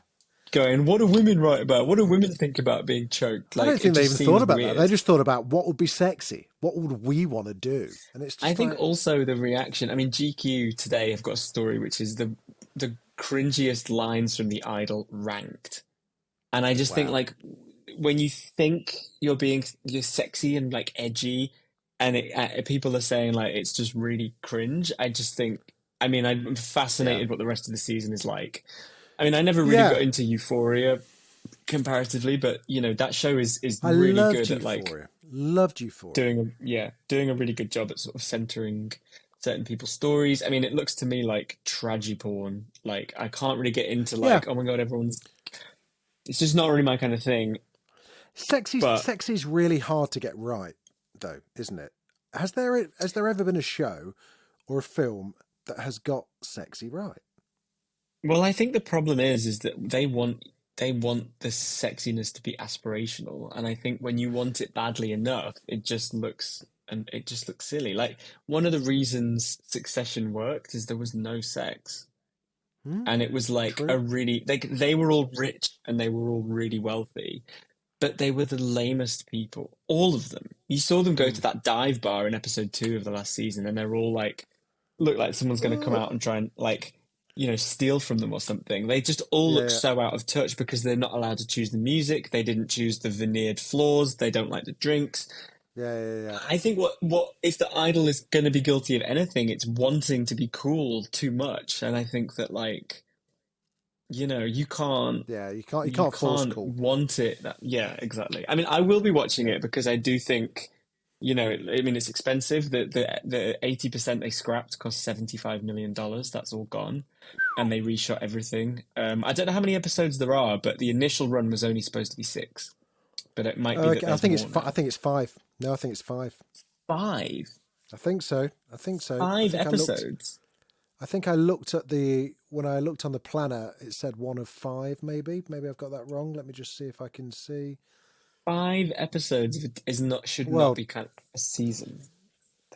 going, what do women write about? What do women think about being choked? I don't Like, it think they just even thought seems about that. They weird. just thought about what would be sexy. What would we want to do? And it's I just think like, also the reaction. I mean, GQ today have got a story which is the cringiest lines from The Idol ranked. And I just think wow. like when you think you're sexy and like edgy, and people are saying like it's just really cringe. I just think. I mean, I'm Yeah. fascinated what the rest of the season is like. I mean, I never really got Yeah. into Euphoria comparatively, but that show is I really loved good at like Euphoria. Loved Euphoria. doing a really good job at sort of centering certain people's stories. I mean, it looks to me like tragedy porn. Like I can't really get into Yeah. like, oh my God, everyone's. It's just not really my kind of thing. But Sexy's really hard to get right, though, isn't it? Has there ever been a show or a film that has got sexy right? well, I think the problem is that they want the sexiness to be aspirational, and I think when you want it badly enough, it just looks silly. Like one of the reasons Succession worked is there was no sex. Hmm? And it was like True. a really they were all rich and they were all really wealthy, but they were the lamest people, all of them. You saw them go Hmm. to that dive bar in episode 2 of the last season, and they're all like, look like someone's going to come out and try and like, steal from them or something. They just all Yeah, look yeah, so out of touch because they're not allowed to choose the music. They didn't choose the veneered floors. They don't like the drinks. yeah, yeah, yeah. I think what if the idol is going to be guilty of anything, it's wanting to be cool too much. And I think that like, you can't Yeah, you you can't force can't cool. want it that yeah, exactly. I mean, I will be watching it because I do think, I mean it's expensive. The 80% they scrapped cost $75 million. That's all gone. And they reshot everything. I don't know how many episodes there are, but the initial run was only supposed to be 6. But it might be that Okay, I there's think it's more I now. think it's 5. No, I think it's 5. 5? I think so. I think so. I Five think I looked. episodes? I think I looked at the when I looked on the planner, it said 1 of 5. Maybe I've got that wrong. Let me just see if I can see. 5 episodes should not Well, be kind of a season.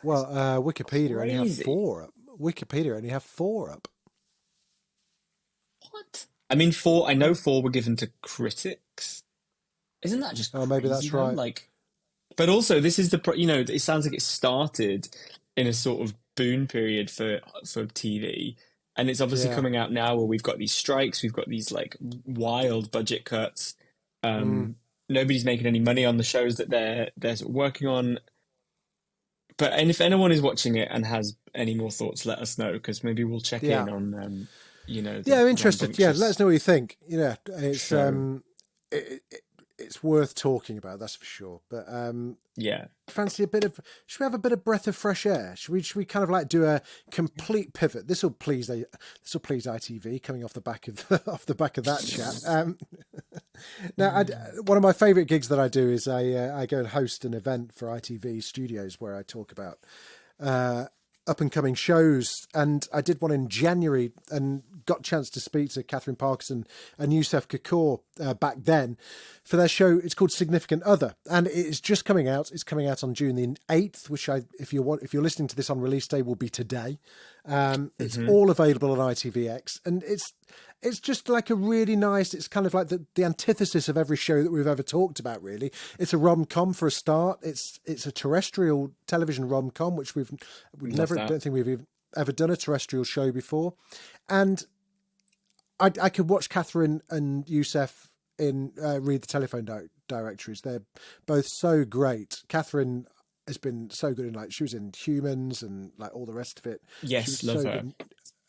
well, Wikipedia only have Crazy. 4 up. Wikipedia only have 4 up. What? I mean, 4. I know 4 were given to critics. Isn't that just Oh, maybe crazy that's though? right. Like, but also this is it sounds like it started in a sort of boom period for TV, and it's obviously Yeah. coming out now where we've got these strikes, we've got these like wild budget cuts. Mm. Nobody's making any money on the shows that they're sort of working on. And if anyone is watching it and has any more thoughts, let us know, because maybe we'll check Yeah. in on Yeah, the I'm interested. Yeah, let us know what you think. Yeah, it's show. it's worth talking about, that's for sure. But Yeah. fancy a bit of? Should we have a bit of breath of fresh air? Should we kind of like do a complete pivot? This will please ITV coming off the back of that chat. Now, one of my favourite gigs that I do is I go and host an event for ITV Studios where I talk about up and coming shows, and I did one in January and got a chance to speak to Katherine Parkinson and Yousef Kakoor back then for their show. It's called Significant Other, and it's just coming out. It's coming out on June the 8th, which if you're listening to this on release day, will be today. It's all available on ITVX, and it's just like a really nice, it's kind of like the antithesis of every show that we've ever talked about, really. It's a rom-com for a start. It's a terrestrial television rom-com, which we've never, don't think we've ever done a terrestrial show before. And I could watch Katherine and Yousef read the telephone directories. They're both so great. Katherine has been so good in, like, she was in Humans and like all the rest of it. Yes, love her.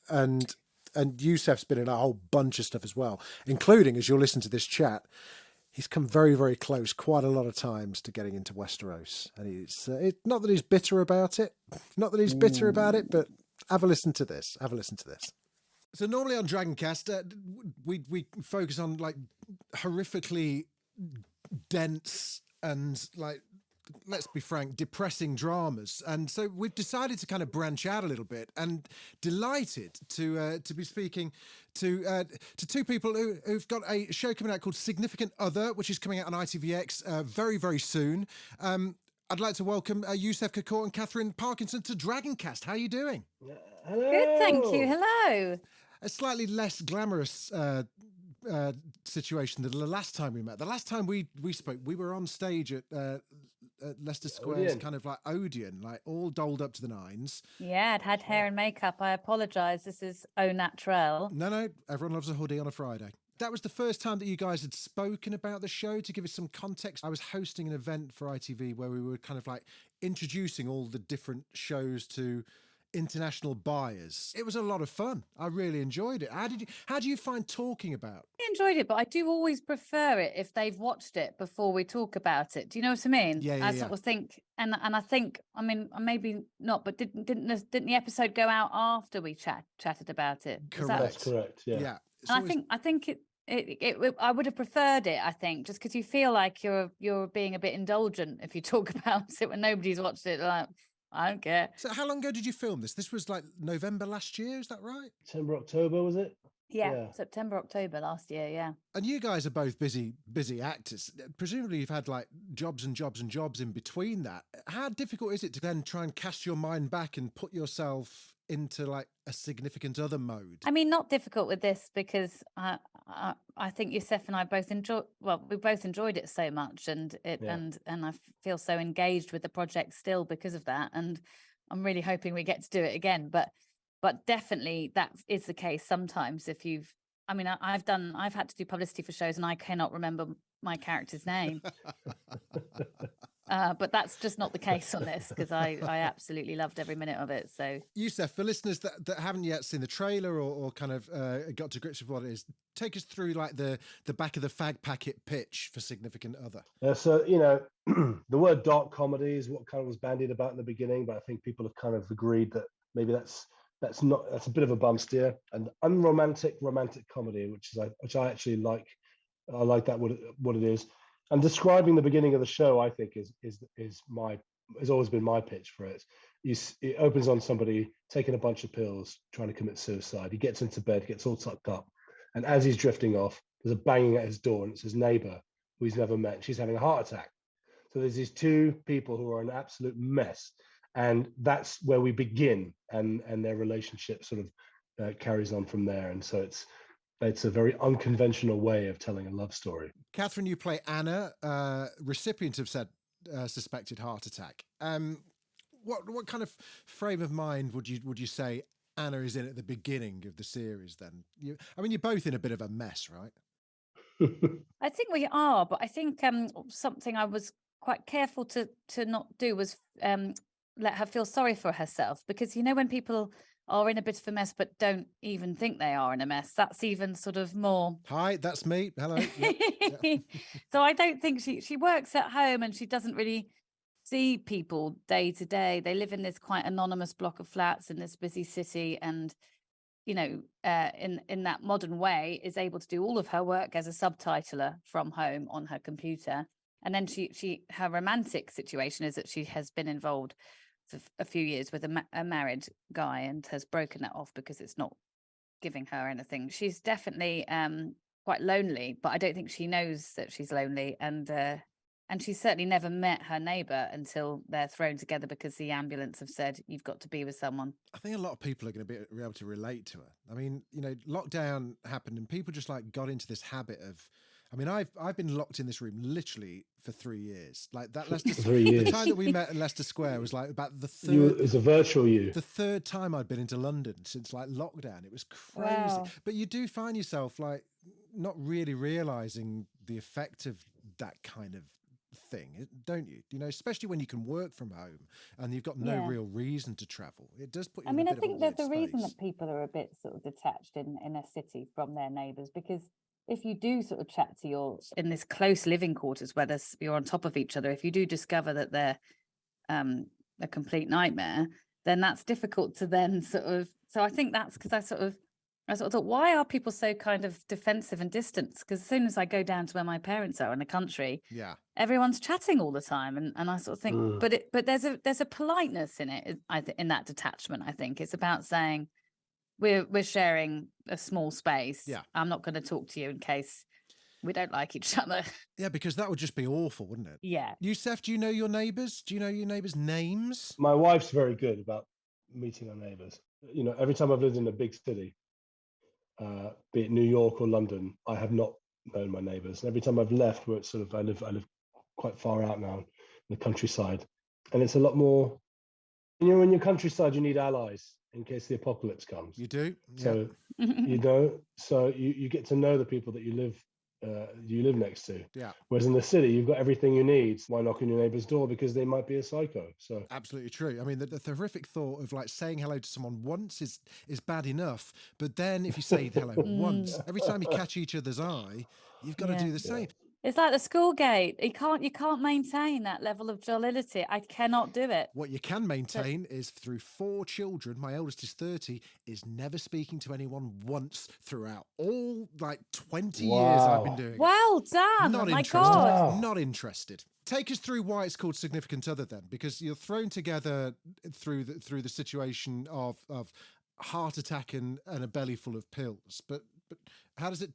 Good. And Yousef's been in a whole bunch of stuff as well, including, as you'll listen to this chat, he's come very, very close quite a lot of times to getting into Westeros. And he's not that he's bitter about it, but have a listen to this. So normally on Dragoncast, we focus on like horrifically dense and, like, let's be frank, depressing dramas, and so we've decided to kind of branch out a little bit, and delighted to be speaking to two people who've got a show coming out called Significant Other, which is coming out on ITVX very, very soon. I'd like to welcome Yousef Kakoor and Katherine Parkinson to Dragoncast. How are you doing? Hello. Good, thank you. Hello. A slightly less glamorous situation than the last time we met. The last time we spoke, we were on stage at Leicester Square's kind of like Odeon, like all dolled up to the nines. Yeah, I'd had hair and makeup. I apologise. This is au naturel. No, everyone loves a hoodie on a Friday. That was the first time that you guys had spoken about the show. To give us some context, I was hosting an event for ITV where we were kind of like introducing all the different shows to international buyers. It was a lot of fun. I really enjoyed it. How do you find talking about? I enjoyed it, but I do always prefer it if they've watched it before we talk about it. Do you know what I mean? Yeah. I sort of think, and I think, I mean, maybe not, but didn't the episode go out after we chatted about it? Correct. That's correct. Yeah. And I think it I would have preferred it, I think, just because you feel like you're being a bit indulgent if you talk about it when nobody's watched it. Like, I don't care. So how long ago did you film this? This was like November last year, is that right? September, October, was it? Yeah. September, October last year, yeah. And you guys are both busy actors. Presumably you've had like jobs and jobs and jobs in between that. How difficult is it to then try and cast your mind back and put yourself into like a significant other mode? I mean, not difficult with this because I think Yousef and I we both enjoyed it so much, and I feel so engaged with the project still because of that, and I'm really hoping we get to do it again. But definitely that is the case sometimes. I've had to do publicity for shows and I cannot remember my character's name. But that's just not the case on this because I absolutely loved every minute of it. So, Yousef, for listeners that haven't yet seen the trailer or kind of got to grips with what it is, take us through like the back of the fag packet pitch for Significant Other. So, the word dark comedy is what kind of was bandied about in the beginning, but I think people have kind of agreed that maybe that's a bit of a bum steer. An unromantic romantic comedy, which I actually like. I like that what it is. And describing the beginning of the show, I think is my has always been my pitch for it. It opens on somebody taking a bunch of pills, trying to commit suicide. He gets into bed, gets all tucked up, and as he's drifting off, there's a banging at his door, and it's his neighbor who he's never met. She's having a heart attack. So there's these two people who are an absolute mess, and that's where we begin, and their relationship sort of carries on from there. And so it's a very unconventional way of telling a love story. Catherine, you play Anna, recipient of said suspected heart attack. What kind of frame of mind would you say Anna is in at the beginning of the series? Then you're both in a bit of a mess, right? I think we are, but I think something I was quite careful to not do was let her feel sorry for herself, because when people are in a bit of a mess but don't even think they are in a mess, that's even sort of more. Hi, that's me. Hello. Yep. So I don't think she works at home, and she doesn't really see people day to day. They live in this quite anonymous block of flats in this busy city, and in that modern way is able to do all of her work as a subtitler from home on her computer. And then her romantic situation is that she has been involved for a few years with a married guy and has broken that off because it's not giving her anything. She's definitely quite lonely, but I don't think she knows that she's lonely. And she's certainly never met her neighbour until they're thrown together because the ambulance have said, you've got to be with someone. I think a lot of people are going to be able to relate to her. I mean, lockdown happened and people just got into this habit of, I've been locked in this room literally for 3 years. Like that Leicester 3 years. The time that we met at Leicester Square was about the third. It was a virtual you. The third time I'd been into London since lockdown. It was crazy. Wow. But you do find yourself not really realizing the effect of that kind of thing, don't you? Especially when you can work from home and you've got no real reason to travel. It does put you in a bit I think of a there's a reason space. that people are a bit sort of detached in a city from their neighbours, because if you do sort of chat to in this close living quarters where you're on top of each other, if you do discover that they're a complete nightmare, then that's difficult to then sort of. So I think that's because I sort of thought, why are people so kind of defensive and distant? Because as soon as I go down to where my parents are in the country, everyone's chatting all the time, and I sort of think, but there's a politeness in it. In that detachment, I think it's about saying we're sharing a small space. Yeah, I'm not going to talk to you in case we don't like each other. Yeah, because that would just be awful, wouldn't it? Yeah. Youssef, do you know your neighbours? Do you know your neighbours' names? My wife's very good about meeting her neighbours. Every time I've lived in a big city, be it New York or London, I have not known my neighbours. And every time I've left, where it's sort of I live quite far out now in the countryside, and it's a lot more. In your countryside, you need allies in case the apocalypse comes. You do. So you get to know the people that you live next to. Yeah. Whereas in the city, you've got everything you need. Why knock on your neighbour's door? Because they might be a psycho. So absolutely true. I mean, the horrific thought of saying hello to someone once is bad enough, but then if you say hello once, every time you catch each other's eye, you've got to do the same. It's like the school gate. You can't maintain that level of jollity. I cannot do it. What you can maintain is through 4 children. My eldest is 30. Is never speaking to anyone once throughout all 20 years I've been doing it. Well done. Not my interested. God. Not interested. Take us through why it's called Significant Other then, because you're thrown together through the situation of heart attack and a belly full of pills. But how does it?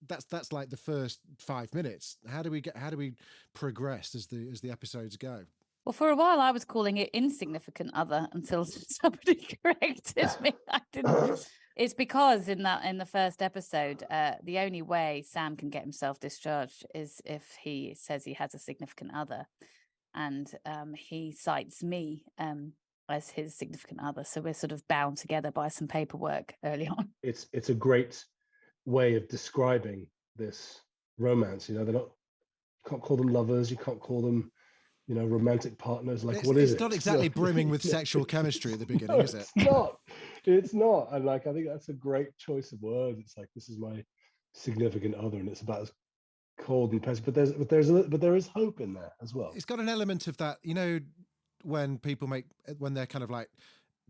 That's like the first 5 minutes. How do we progress as the episodes go? Well, for a while I was calling it Insignificant Other until somebody corrected me. I didn't. It's because in the first episode, the only way Sam can get himself discharged is if he says he has a significant other, and he cites me as his significant other. So we're sort of bound together by some paperwork early on. It's a great way of describing this romance. They're not. You can't call them lovers. You can't call them, romantic partners. What is it? It's not exactly brimming with sexual chemistry at the beginning, is it? It's not. And I think that's a great choice of words. It's like, this is my significant other, and it's about as cold and pesky. But there is hope in there as well. It's got an element of that. When people when they're kind of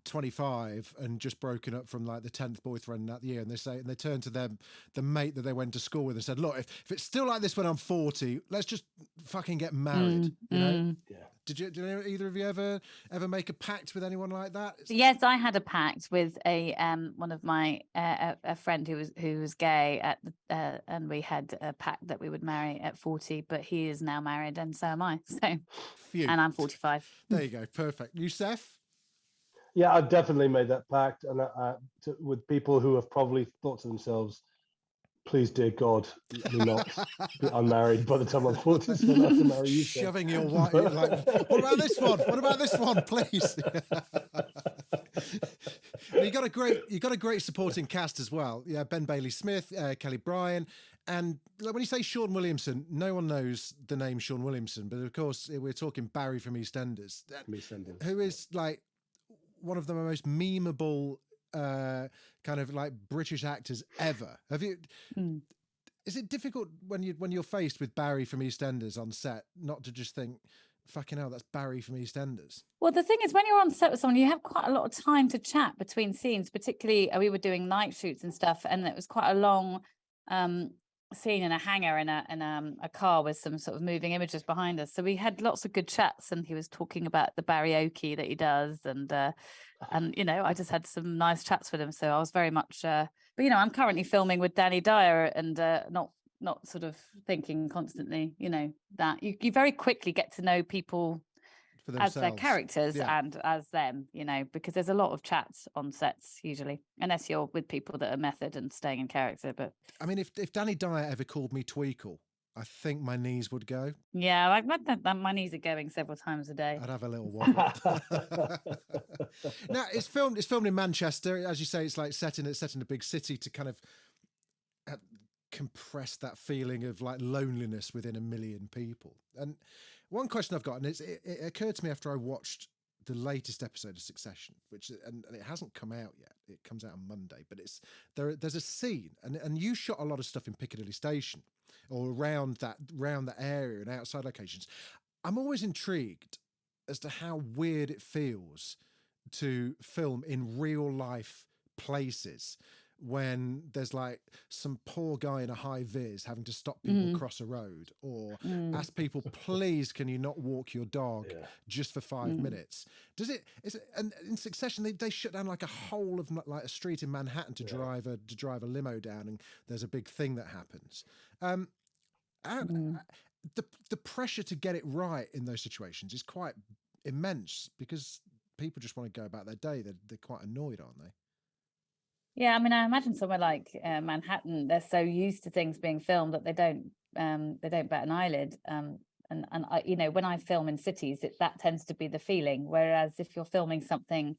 25 and just broken up from like the 10th boyfriend that year, and they turn to the mate that they went to school with and said, look, if it's still like this when I'm 40, let's just fucking get married. You know? Yeah. Did either of you ever make a pact with anyone like that? Yes, I had a pact with a one of my a friend who was gay and we had a pact that we would marry at 40, but he is now married and so am I. So Phew. and I'm 45. There you go. Perfect. Youssef? Yeah, I've definitely made that pact, and with people who have probably thought to themselves, please, dear God, let me not be unmarried by the time I'm 40, so I can marry you. Shoving your wife, like, what about this one? What about this one, please? You got a great supporting cast as well. Yeah, Ben Bailey Smith, Kelly Bryan, and when you say Sean Williamson, no one knows the name Sean Williamson, but of course we're talking Barry from EastEnders, who is like one of the most memeable kind of like British actors ever. Have you? Is it difficult when you're faced with Barry from EastEnders on set not to just think, fucking hell, that's Barry from EastEnders? Well, the thing is, when you're on set with someone, you have quite a lot of time to chat between scenes. Particularly, we were doing night shoots and stuff, and it was quite a long scene in a hangar in a car with some sort of moving images behind us. So we had lots of good chats, and he was talking about the barioki that he does, and you know, I just had some nice chats with him. So I was very much, but you know, I'm currently filming with Danny Dyer, and not sort of thinking constantly, you know, that you very quickly get to know people as their characters and as them, you know, because there's a lot of chats on sets usually, unless you're with people that are method and staying in character. But I mean, if Danny Dyer ever called me Tweakle, I think my knees would go. Yeah, my knees are going several times a day. I'd have a little wobble. Now it's filmed in Manchester, as you say. It's like set in a big city to kind of compress that feeling of like loneliness within a million people. And one question I've got, and it occurred to me after I watched the latest episode of Succession, which and it hasn't come out yet. It comes out on Monday, but there's a scene, and you shot a lot of stuff in Piccadilly Station or around that area and outside locations. I'm always intrigued as to how weird it feels to film in real life places when there's like some poor guy in a high vis having to stop people cross a road, or ask people, please, can you not walk your dog just for 5 minutes? And in Succession they shut down like a whole of like a street in Manhattan to drive a limo down, and there's a big thing that happens. The pressure to get it right in those situations is quite immense, because people just want to go about their day. They're quite annoyed, aren't they? Yeah, I mean, I imagine somewhere like Manhattan, they're so used to things being filmed that they don't bat an eyelid. And I, you know, when I film in cities, that tends to be the feeling. Whereas if you're filming something,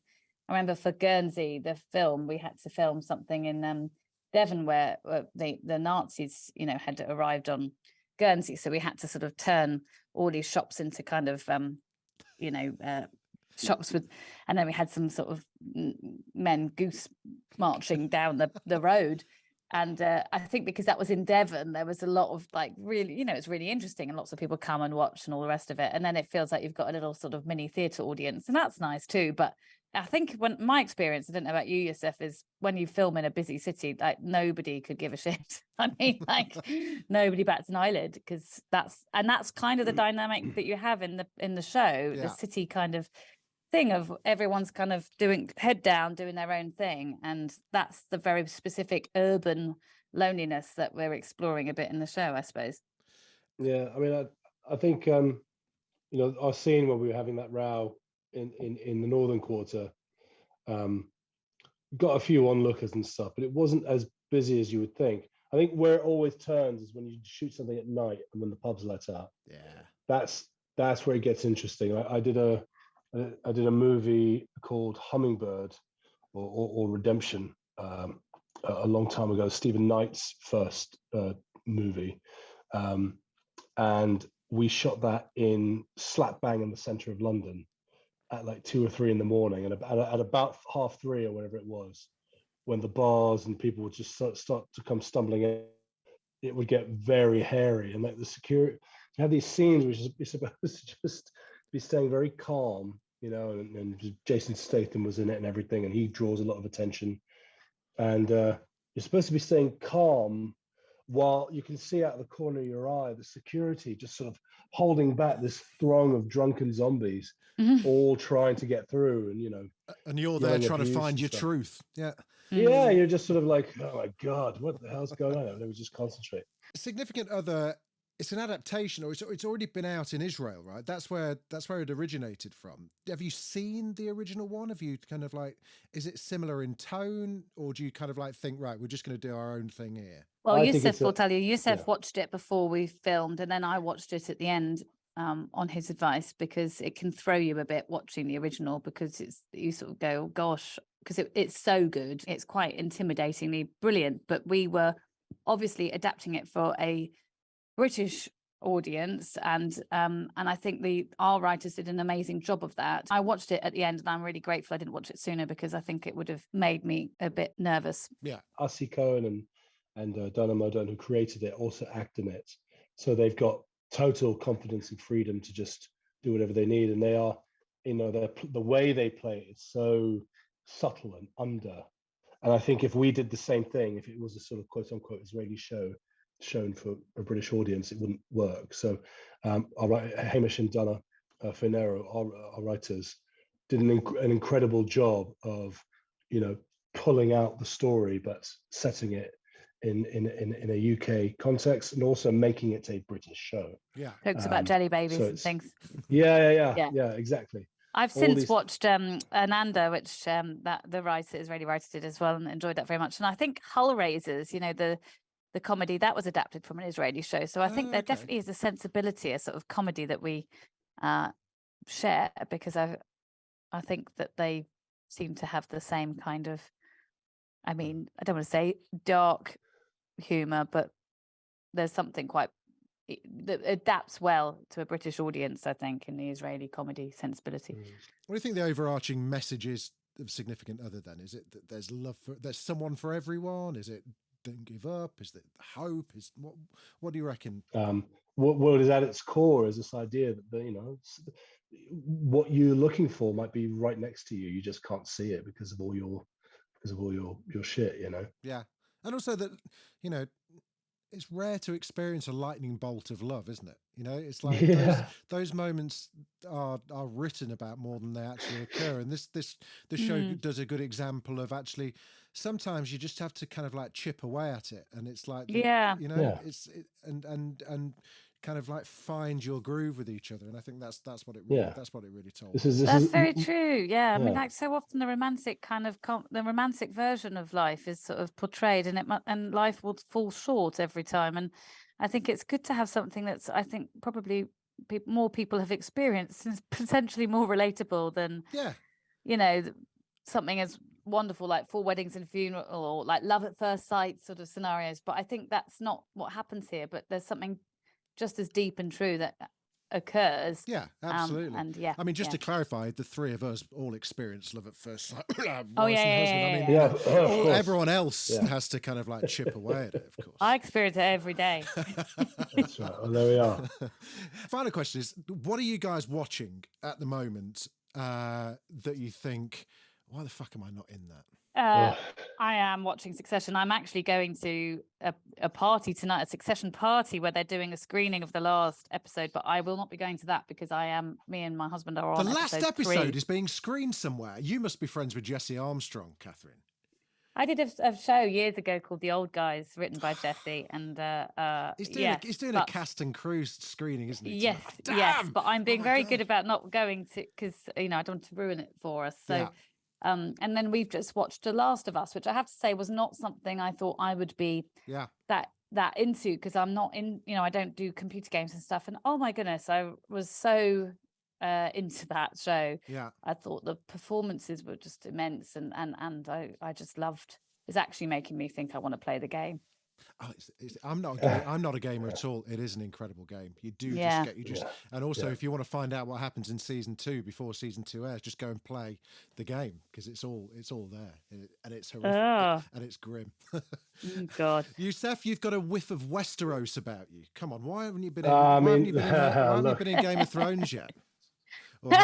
I remember for Guernsey, the film, we had to film something in Devon where the Nazis, you know, had arrived on Guernsey, so we had to sort of turn all these shops into kind of shops with, and then we had some sort of men goose marching down the road, and I think because that was in Devon, there was a lot of like really, you know, it's really interesting, and lots of people come and watch and all the rest of it, and then it feels like you've got a little sort of mini theatre audience, and that's nice too. But I think when my experience, I don't know about you, Youssef, is when you film in a busy city, like nobody could give a shit. I mean, like nobody bats an eyelid, because that's kind of the dynamic that you have in the show, the city kind of thing of everyone's kind of doing head down, doing their own thing, and that's the very specific urban loneliness that we're exploring a bit in the show, I suppose. Yeah, I mean, I think you know, our scene where we were having that row in the Northern Quarter, got a few onlookers and stuff, but it wasn't as busy as you would think. I think where it always turns is when you shoot something at night and when the pub's let out. Yeah, that's where it gets interesting. I did a movie called Hummingbird or Redemption a long time ago, Stephen Knight's first movie, and we shot that in slap bang in the centre of London at like 2 or 3 in the morning, and at about 3:30 or whatever it was, when the bars and people would just start to come stumbling in, it would get very hairy, and like the security, you have these scenes which you're supposed to just be staying very calm you know, and Jason Statham was in it and everything, and he draws a lot of attention. And you're supposed to be staying calm while you can see out of the corner of your eye the security just sort of holding back this throng of drunken zombies, all trying to get through, and you know, and you're there trying to find your truth. Yeah. Yeah, you're just sort of like, oh my God, what the hell's going on? Let me just concentrate. Significant Other, it's an adaptation, or it's already been out in Israel, right? That's where it originated from. Have you seen the original one? Have you kind of like, is it similar in tone, or do you kind of like think, right, we're just going to do our own thing here? Well, Yousef will tell you. Yousef watched it before we filmed, and then I watched it at the end on his advice, because it can throw you a bit watching the original, because you sort of go, oh, gosh, because it's so good. It's quite intimidatingly brilliant, but we were obviously adapting it for a British audience, and I think our writers did an amazing job of that. I watched it at the end, and I'm really grateful I didn't watch it sooner, because I think it would have made me a bit nervous. Yeah, R.C. Cohen and Donna Modern, who created it, also act in it, so they've got total confidence and freedom to just do whatever they need, and they are, you know, the way they play it is so subtle and under. And I think if we did the same thing, if it was a sort of quote unquote Israeli show shown for a British audience, it wouldn't work. So Hamish and Donna Finero, our writers, did an incredible job of, you know, pulling out the story but setting it in a UK context, and also making it a British show. Yeah, talks about jelly babies and things. Yeah, exactly. I've since watched Ananda, which that the Israeli writer did as well, and enjoyed that very much. And I think Hull Raisers, you know, the comedy that was adapted from an Israeli show. So I think there definitely is a sensibility, a sort of comedy that we share, because I think that they seem to have the same kind of, I mean, I don't want to say dark humor, but there's something quite that adapts well to a British audience, I think, in the Israeli comedy sensibility. What do you think the overarching message is of Significant Other then? Is it that there's someone for everyone? Is it don't give up? Is it hope? Is what do you reckon? What is at its core is this idea that, you know, what you're looking for might be right next to you. You just can't see it because of all your shit, you know? Yeah. And also that, you know, it's rare to experience a lightning bolt of love, isn't it? You know, it's like those moments are written about more than they actually occur. And this show does a good example of actually sometimes you just have to kind of like chip away at it, and it's like you know, and kind of like find your groove with each other. And I think that's what it really told. That's very true. Yeah, I mean, like so often the romantic kind of the romantic version of life is sort of portrayed, and life will fall short every time. And I think it's good to have something that's, I think, probably more people have experienced, and potentially more relatable than you know, something as wonderful like Four Weddings and a Funeral, or like Love at First Sight sort of scenarios. But I think that's not what happens here. But there's something just as deep and true that occurs. Yeah, absolutely. And I mean, just to clarify, the three of us all experienced Love at First Sight. Everyone else has to kind of like chip away at it, of course. I experience it every day. That's right. Well, there we are. Final question is, what are you guys watching at the moment that you think, why the fuck am I not in that? I am watching Succession. I'm actually going to a party tonight, a Succession party, where they're doing a screening of the last episode, but I will not be going to that because me and my husband are on the last episode 3. Is being screened somewhere. You must be friends with Jesse Armstrong, Catherine. I did a show years ago called The Old Guys, written by Jesse, and he's doing a cast and crew screening, isn't he? Yes, yes, but I'm being very good about not going to, because you know I don't want to ruin it for us. So. And then we've just watched The Last of Us, which I have to say was not something I thought I would be that into, because I'm not in, you know, I don't do computer games and stuff. And oh my goodness, I was so into that show. Yeah, I thought the performances were just immense, and I just loved. It's actually making me think I want to play the game. Oh, I'm not a gamer at all. It is an incredible game. You do and also if you want to find out what happens in season 2 before season 2 airs, just go and play the game, because it's all there, and it's horrific and it's grim. God, Yousef, you've got a whiff of Westeros about you. Come on, why haven't you been in Game of Thrones yet?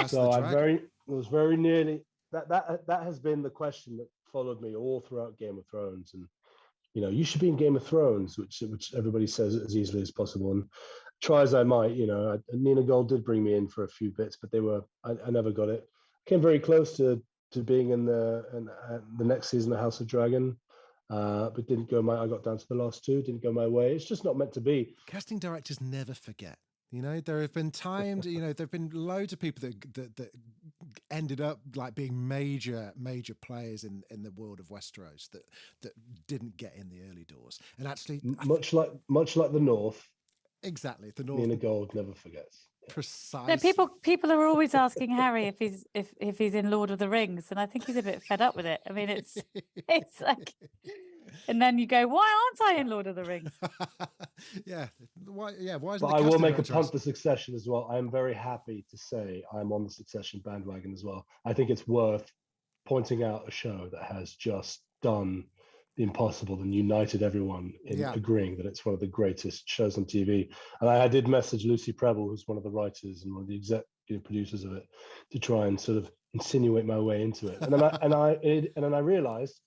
So I'm was very nearly that has been the question that followed me all throughout Game of Thrones. And you should be in Game of Thrones, which everybody says as easily as possible. And try as I might, Nina Gold did bring me in for a few bits, but I never got it. Came very close to being in the next season of House of Dragon, but didn't go I got down to the last two, didn't go my way. It's just not meant to be. Casting directors never forget. There have been times, there have been loads of people that ended up like being major players in the world of Westeros that didn't get in the early doors. And actually, much like the North. Exactly, the North. Nina Gold never forgets. Precisely. No, people are always asking Harry if he's in Lord of the Rings, and I think he's a bit fed up with it. I mean, it's like, and then you go, why aren't I in Lord of the Rings? Why isn't but I will make a punt for Succession as well. I am very happy to say I'm on the Succession bandwagon as well. I think it's worth pointing out a show that has just done the impossible and united everyone in agreeing that it's one of the greatest shows on TV. And I did message Lucy Preble, who's one of the writers and one of the executive producers of it, to try and sort of insinuate my way into it. And then I realized,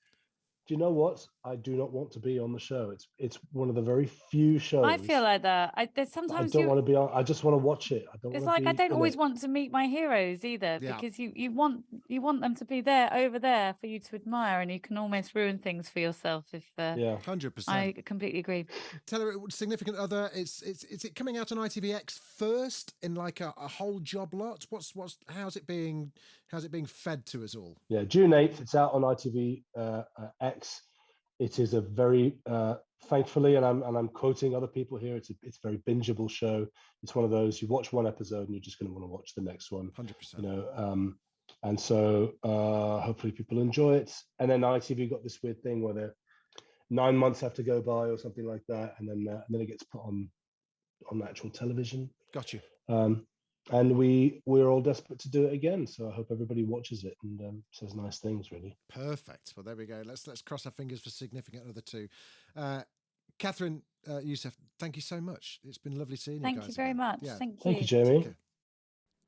do you know what? I do not want to be on the show. It's one of the very few shows. I feel like that. There's sometimes I don't want to be on. I just want to watch it. It's like I don't always want to meet my heroes either, because you want them to be there over there for you to admire, and you can almost ruin things for yourself if 100%. I completely agree. Tell her, Significant Other. Is it coming out on ITVX first in like a whole job lot? How's it being fed to us all? Yeah, June 8th. It's out on ITV X. It is a very thankfully, and I'm quoting other people here, it's a very bingeable show. It's one of those, you watch one episode and you're just going to want to watch the next one. 100%. And so hopefully people enjoy it. And then ITV got this weird thing where they're 9 months have to go by or something like that, and then it gets put on actual television. Got you. And we're all desperate to do it again, so I hope everybody watches it and says nice things. Really perfect. Well, there we go. Let's cross our fingers for Significant Other 2. Catherine, Yousef, thank you so much. It's been lovely seeing you guys. Thank you very much. Yeah. Thank you, Jamie. Okay.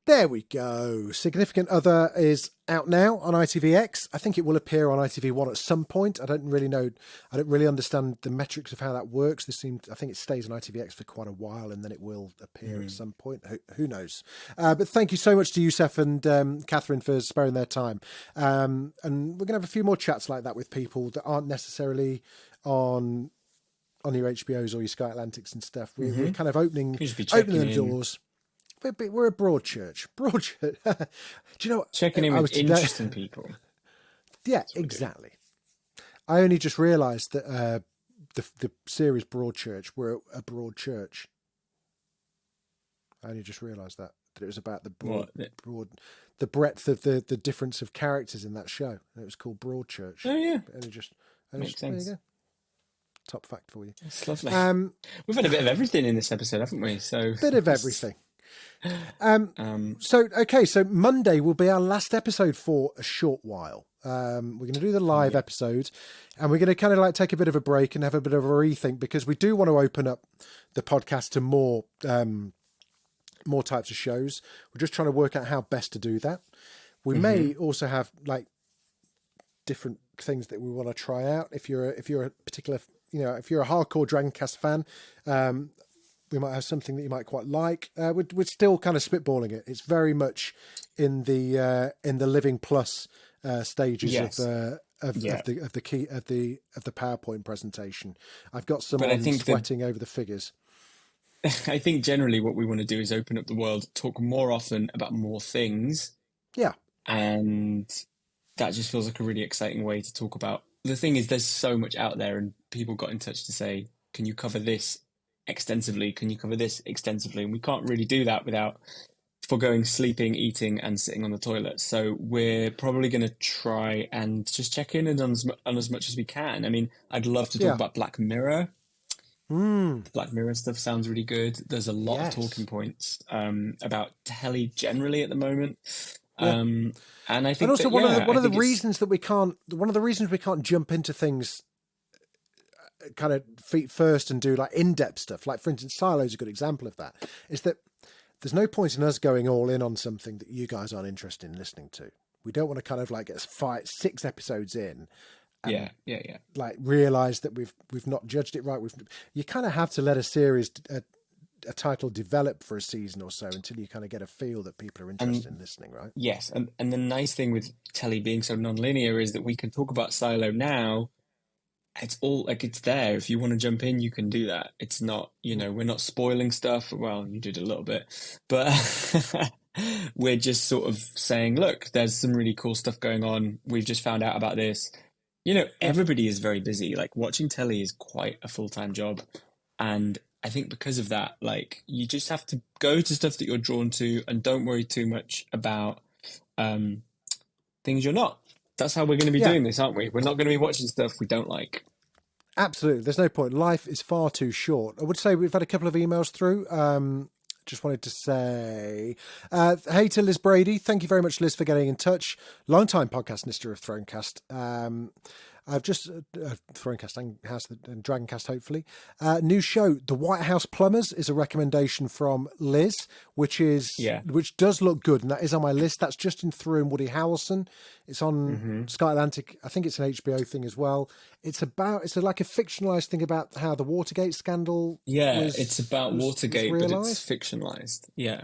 There we go. Significant Other is out now on ITVX. I think it will appear on ITV1 at some point. I don't really know. I don't really understand the metrics of how that works. I think it stays on ITVX for quite a while, and then it will appear at some point. Who knows? But thank you so much to Yousef and Catherine for sparing their time. And we're going to have a few more chats like that with people that aren't necessarily on your HBOs or your Sky Atlantics and stuff. We're kind of opening the doors. We're a broad church. Do you know what? Checking in with interesting people. Yeah, exactly. I only just realised that the series Broadchurch, we're a broad church. I only just realised that it was about the the breadth of the difference of characters in that show. It was called Broadchurch. Oh yeah, makes sense. There you go. Top fact for you. That's lovely. We've had a bit of everything in this episode, haven't we? Bit of everything. So Monday will be our last episode for a short while. We're going to do the live episode, and we're going to kind of like take a bit of a break and have a bit of a rethink, because we do want to open up the podcast to more types of shows. We're just trying to work out how best to do that. We may also have like different things that we want to try out. If you're a particular, if you're a hardcore Dragoncast fan, we might have something that you might quite like. We're still kind of spitballing it. It's very much in the Living Plus stages of the PowerPoint presentation. I've got someone sweating over the figures. I think generally what we want to do is open up the world, talk more often about more things. Yeah. And that just feels like a really exciting way to talk about. The thing is, there's so much out there, and people got in touch to say, can you cover this extensively? Can you cover this extensively? And we can't really do that without foregoing sleeping, eating, and sitting on the toilet. So we're probably going to try and just check in on as much as we can. I mean, I'd love to talk about Black Mirror. Black Mirror stuff sounds really good. There's a lot of talking points about telly generally at the moment. And I think, and also one of the reasons we can't jump into things kind of feet first and do like in-depth stuff, like for instance Silo's a good example of that, is that there's no point in us going all in on something that you guys aren't interested in listening to. We don't want to kind of like get 6 episodes in and yeah. like realize that we've not judged it right. You kind of have to let a series, a title develop for a season or so until you kind of get a feel that people are interested in listening, right? Yes, and the nice thing with telly being so non-linear is that we can talk about Silo now. It's all like it's there. If you want to jump in, you can do that. It's not, we're not spoiling stuff. Well, you did a little bit, but we're just sort of saying, look, there's some really cool stuff going on. We've just found out about this. Everybody is very busy. Like watching telly is quite a full-time job. And I think because of that, like you just have to go to stuff that you're drawn to and don't worry too much about things you're not. That's how we're going to be doing this, aren't we? We're not going to be watching stuff we don't like. Absolutely. There's no point. Life is far too short. I would say we've had a couple of emails through. Just wanted to say, hey to Liz Brady. Thank you very much, Liz, for getting in touch. Long-time podcast listener of Thronecast. I've just Thronecast and Dragoncast, hopefully. New show, The White House Plumbers, is a recommendation from Liz, which does look good, and that is on my list. That's Justin Theroux and Woody Harrelson. It's on Sky Atlantic. I think it's an HBO thing as well. It's like a fictionalized thing about how the Watergate scandal. Yeah, it's about Watergate, but it's fictionalized. Yeah,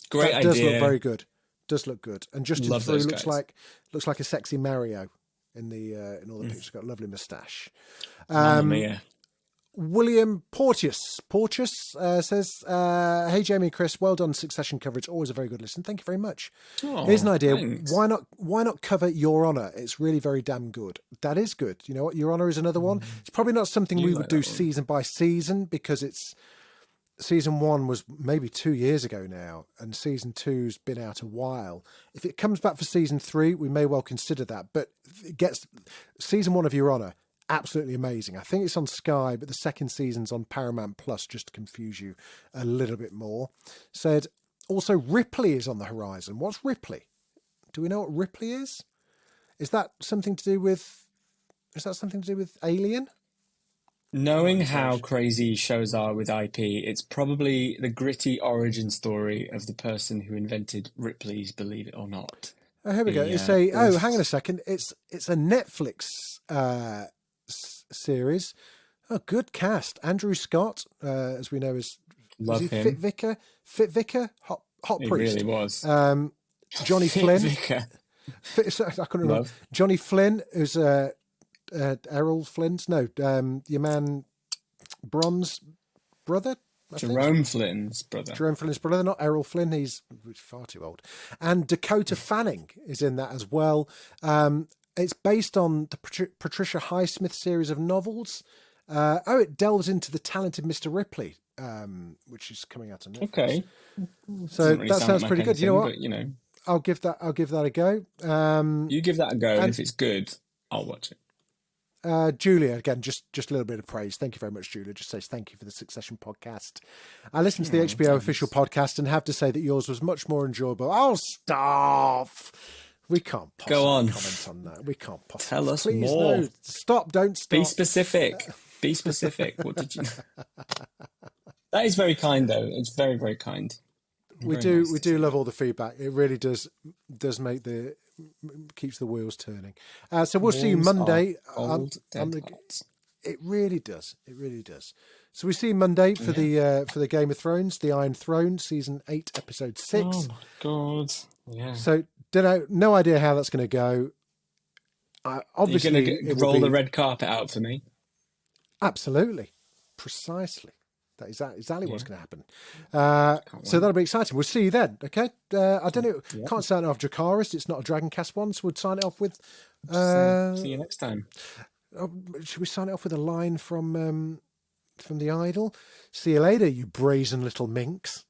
great that idea. Does look very good. Does look good, and Justin Theroux looks like a sexy Mario in all the pictures. Got a lovely moustache. William Porteous says, hey Jamie and Chris, well done Succession coverage, always a very good listen. Thank you very much. Here's an idea. Thanks. Why not cover Your Honor? It's really very damn good. That is good. You know what, Your Honor is another one. It's probably not something we would do season by season, because season 1 was maybe 2 years ago now, and season 2's been out a while. If it comes back for season 3, we may well consider that, but it gets season 1 of Your Honor, absolutely amazing. I think it's on Sky, but the second season's on Paramount Plus, just to confuse you a little bit more. Said, also Ripley is on the horizon. What's Ripley? Do we know what Ripley is? Is that something to do with Alien? Knowing how crazy shows are with IP, it's probably the gritty origin story of the person who invented Ripley's Believe It or Not. Oh, here we go. It's hang on a second. It's a Netflix series. Oh, good cast. Andrew Scott, as we know, is Love him. Fit Vicar, hot He priest. really was. Johnny Flynn. Vicar. I couldn't remember. Johnny Flynn, who's Errol Flynn's. No, your man Bron's brother. Jerome Flynn's brother. Jerome Flynn's brother, not Errol Flynn. He's far too old. And Dakota Fanning is in that as well. It's based on the Patricia Highsmith series of novels. It delves into the talented Mr. Ripley, which is coming out on Netflix. Okay. So that sounds pretty good. You know what? But, I'll give that a go. you give that a go, and if it's good, I'll watch it. Julia, again, just a little bit of praise. Thank you very much, Julia. Just says thank you for the Succession podcast. I listened to the HBO official podcast and have to say that yours was much more enjoyable. Oh, stop! We can't possibly comment on that. We can't possibly. Tell us Please, more. No. Stop! Don't stop. Be specific. Be specific. What did you? That is very kind, though. It's very, very kind. We do love all the feedback. It really does make keeps the wheels turning. So we'll see you Monday. It really does. It really does. So we see you Monday for the Game of Thrones, the Iron Throne, season 8, episode 6. Oh my god! Yeah. So no idea how that's going to go. Obviously, you're going to roll the red carpet out for me. Absolutely, precisely. That is exactly what's going to happen. So that'll be exciting. We'll see you then. Okay. I don't know. Yeah. Can't sign it off Dracarys. It's not a Dragoncast one, so we'll sign it off with. See you next time. Should we sign it off with a line from The Idol? See you later, you brazen little minx.